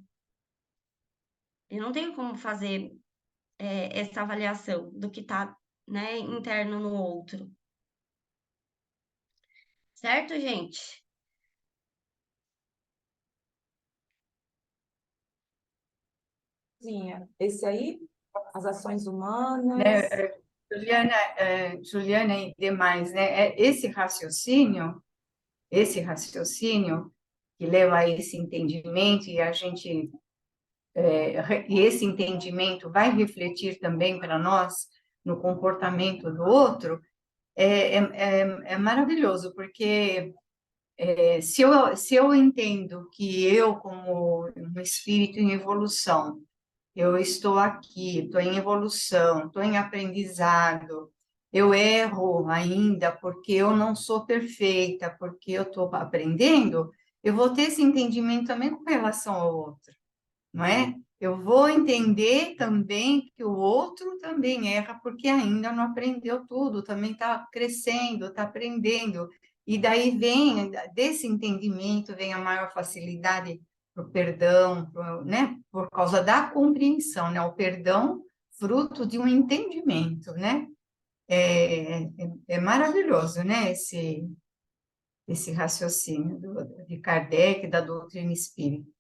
Speaker 2: Eu não tenho como fazer essa avaliação do que está, né, interno no outro. Certo, gente?
Speaker 1: Esse aí, as ações humanas.
Speaker 6: Né, Juliana e demais, né? Esse raciocínio que leva a esse entendimento e a gente e esse entendimento vai refletir também para nós no comportamento do outro, é maravilhoso, porque se eu entendo que eu, como um espírito em evolução, eu estou aqui, estou em evolução, estou em aprendizado, eu erro ainda porque eu não sou perfeita, porque eu estou aprendendo, eu vou ter esse entendimento também com relação ao outro, não é? Eu vou entender também que o outro também erra porque ainda não aprendeu tudo, também está crescendo, está aprendendo. E daí vem, desse entendimento, vem a maior facilidade para o perdão, né? Por causa da compreensão, né? O perdão, fruto de um entendimento, né? É maravilhoso, né? Esse raciocínio de Kardec, da doutrina espírita.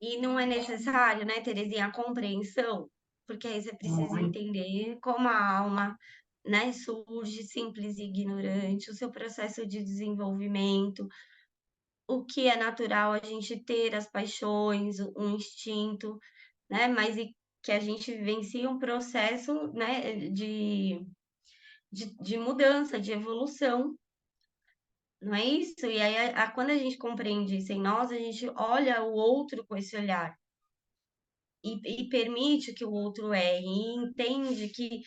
Speaker 2: E não é necessário, né, Terezinha, a compreensão, porque aí você precisa entender como a alma, né, surge simples e ignorante, o seu processo de desenvolvimento, o que é natural a gente ter as paixões, um instinto, né, mas e que a gente vivencia um processo, né, de mudança, de evolução, não é isso? E aí, quando a gente compreende isso em nós, a gente olha o outro com esse olhar. E permite que o outro erre, e entende que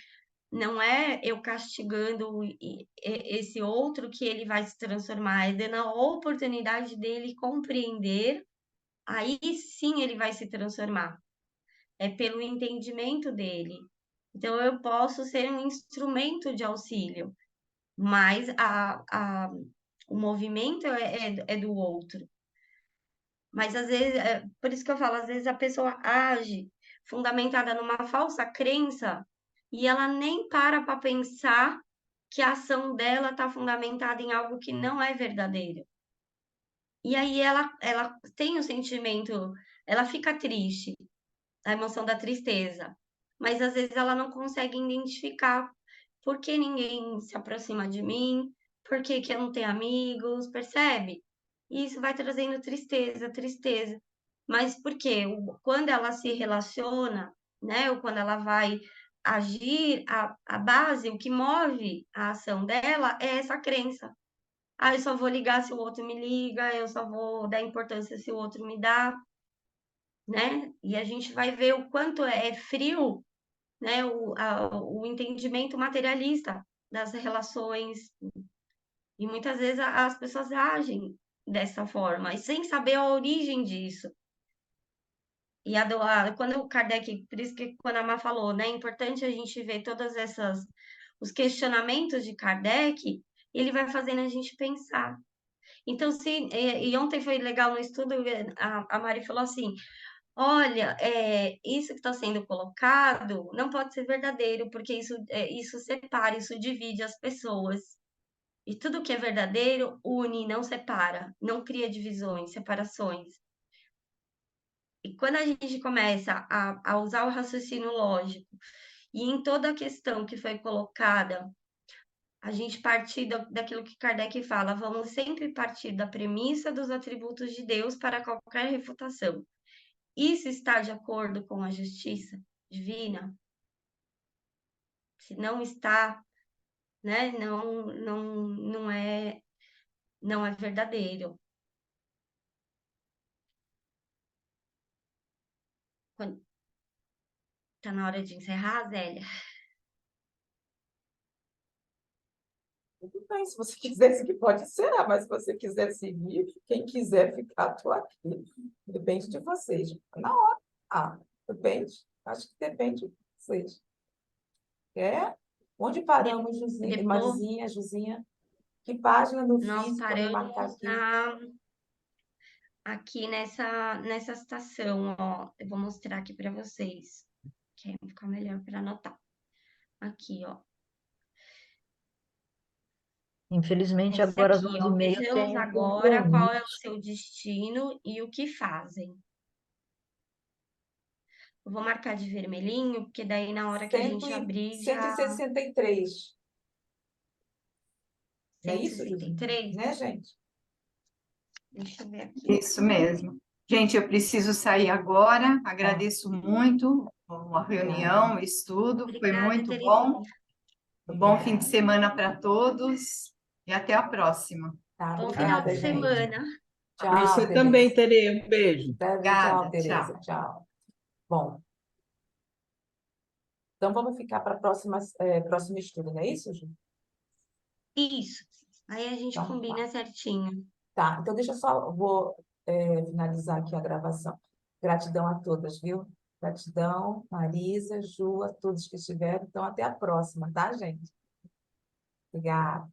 Speaker 2: não é eu castigando esse outro que ele vai se transformar, é dando a oportunidade dele compreender, aí sim ele vai se transformar. É pelo entendimento dele. Então, eu posso ser um instrumento de auxílio, mas o movimento é do outro. Mas às vezes, por isso que eu falo, às vezes a pessoa age fundamentada numa falsa crença e ela nem para pensar que a ação dela está fundamentada em algo que não é verdadeiro. E aí ela tem o sentimento, ela fica triste, a emoção da tristeza, mas às vezes ela não consegue identificar por que ninguém se aproxima de mim, por que que eu não tenho amigos, percebe? E isso vai trazendo tristeza, tristeza. Mas por quê? Quando ela se relaciona, né, ou quando ela vai agir, a base, o que move a ação dela é essa crença. Ah, eu só vou ligar se o outro me liga, eu só vou dar importância se o outro me dá, né? E a gente vai ver o quanto é frio, né? O entendimento materialista das relações. E muitas vezes as pessoas agem dessa forma, e sem saber a origem disso. E quando o Kardec, por isso que quando a Má falou, né, é importante a gente ver todas essas, os questionamentos de Kardec, ele vai fazendo a gente pensar. Então, e ontem foi legal no estudo, a Mari falou assim, olha, isso que está sendo colocado não pode ser verdadeiro, porque isso separa, isso divide as pessoas. E tudo que é verdadeiro une, não separa, não cria divisões, separações. E quando a gente começa a usar o raciocínio lógico, e em toda a questão que foi colocada, a gente partir daquilo que Kardec fala, vamos sempre partir da premissa dos atributos de Deus para qualquer refutação. Isso está de acordo com a justiça divina? Se não está, né, não é verdadeiro. Está na hora de encerrar, Zélia?
Speaker 1: Tudo bem, se você quiser seguir, pode ser, mas se você quiser seguir, quem quiser ficar, estou aqui. Depende de vocês. Na hora. Depende. Acho que depende de vocês. Onde paramos, Juzinha,
Speaker 2: Depois,
Speaker 1: Juzinha? Que página no
Speaker 2: nós
Speaker 1: físico para me marcar
Speaker 2: paramos
Speaker 1: aqui?
Speaker 2: aqui nessa citação, ó. Eu vou mostrar aqui para vocês, que aí vai ficar melhor para anotar. Aqui, ó.
Speaker 5: Infelizmente,
Speaker 2: Esse
Speaker 5: agora às
Speaker 2: aqui, ó.
Speaker 5: 11h30 eu
Speaker 2: Vejamos
Speaker 5: tenho um
Speaker 2: agora qual é o
Speaker 5: compromisso.
Speaker 2: seu destino e o que fazem. Eu vou marcar de vermelhinho, porque daí na hora que a gente abrir já...
Speaker 1: 163. Não é isso, Juzinha?
Speaker 2: 163?
Speaker 1: Né, gente?
Speaker 2: Deixa eu ver aqui.
Speaker 6: Isso mesmo. Gente, eu preciso sair agora. Agradeço muito a reunião, o estudo, foi
Speaker 2: Obrigada,
Speaker 6: muito
Speaker 2: Terezinha.
Speaker 6: bom. Bom fim de semana para todos e até a próxima.
Speaker 1: Tá,
Speaker 2: Bom final
Speaker 1: obrigada,
Speaker 2: de
Speaker 1: gente.
Speaker 2: semana.
Speaker 1: Tchau,
Speaker 4: Você
Speaker 1: Tereza.
Speaker 4: também, Tere, um beijo.
Speaker 1: Tchau,
Speaker 6: Obrigada,
Speaker 1: Tereza.
Speaker 6: tchau.
Speaker 1: Tchau. Bom, então vamos ficar para próximo estudo, não é isso, Ju?
Speaker 2: Isso. Aí a gente
Speaker 1: Então,
Speaker 2: combina certinho.
Speaker 1: tá, então deixa eu só, vou finalizar aqui a gravação. Gratidão a todas, viu? Gratidão, Marisa, Ju, a todos que estiveram. Então, até a próxima, tá, gente? Obrigada.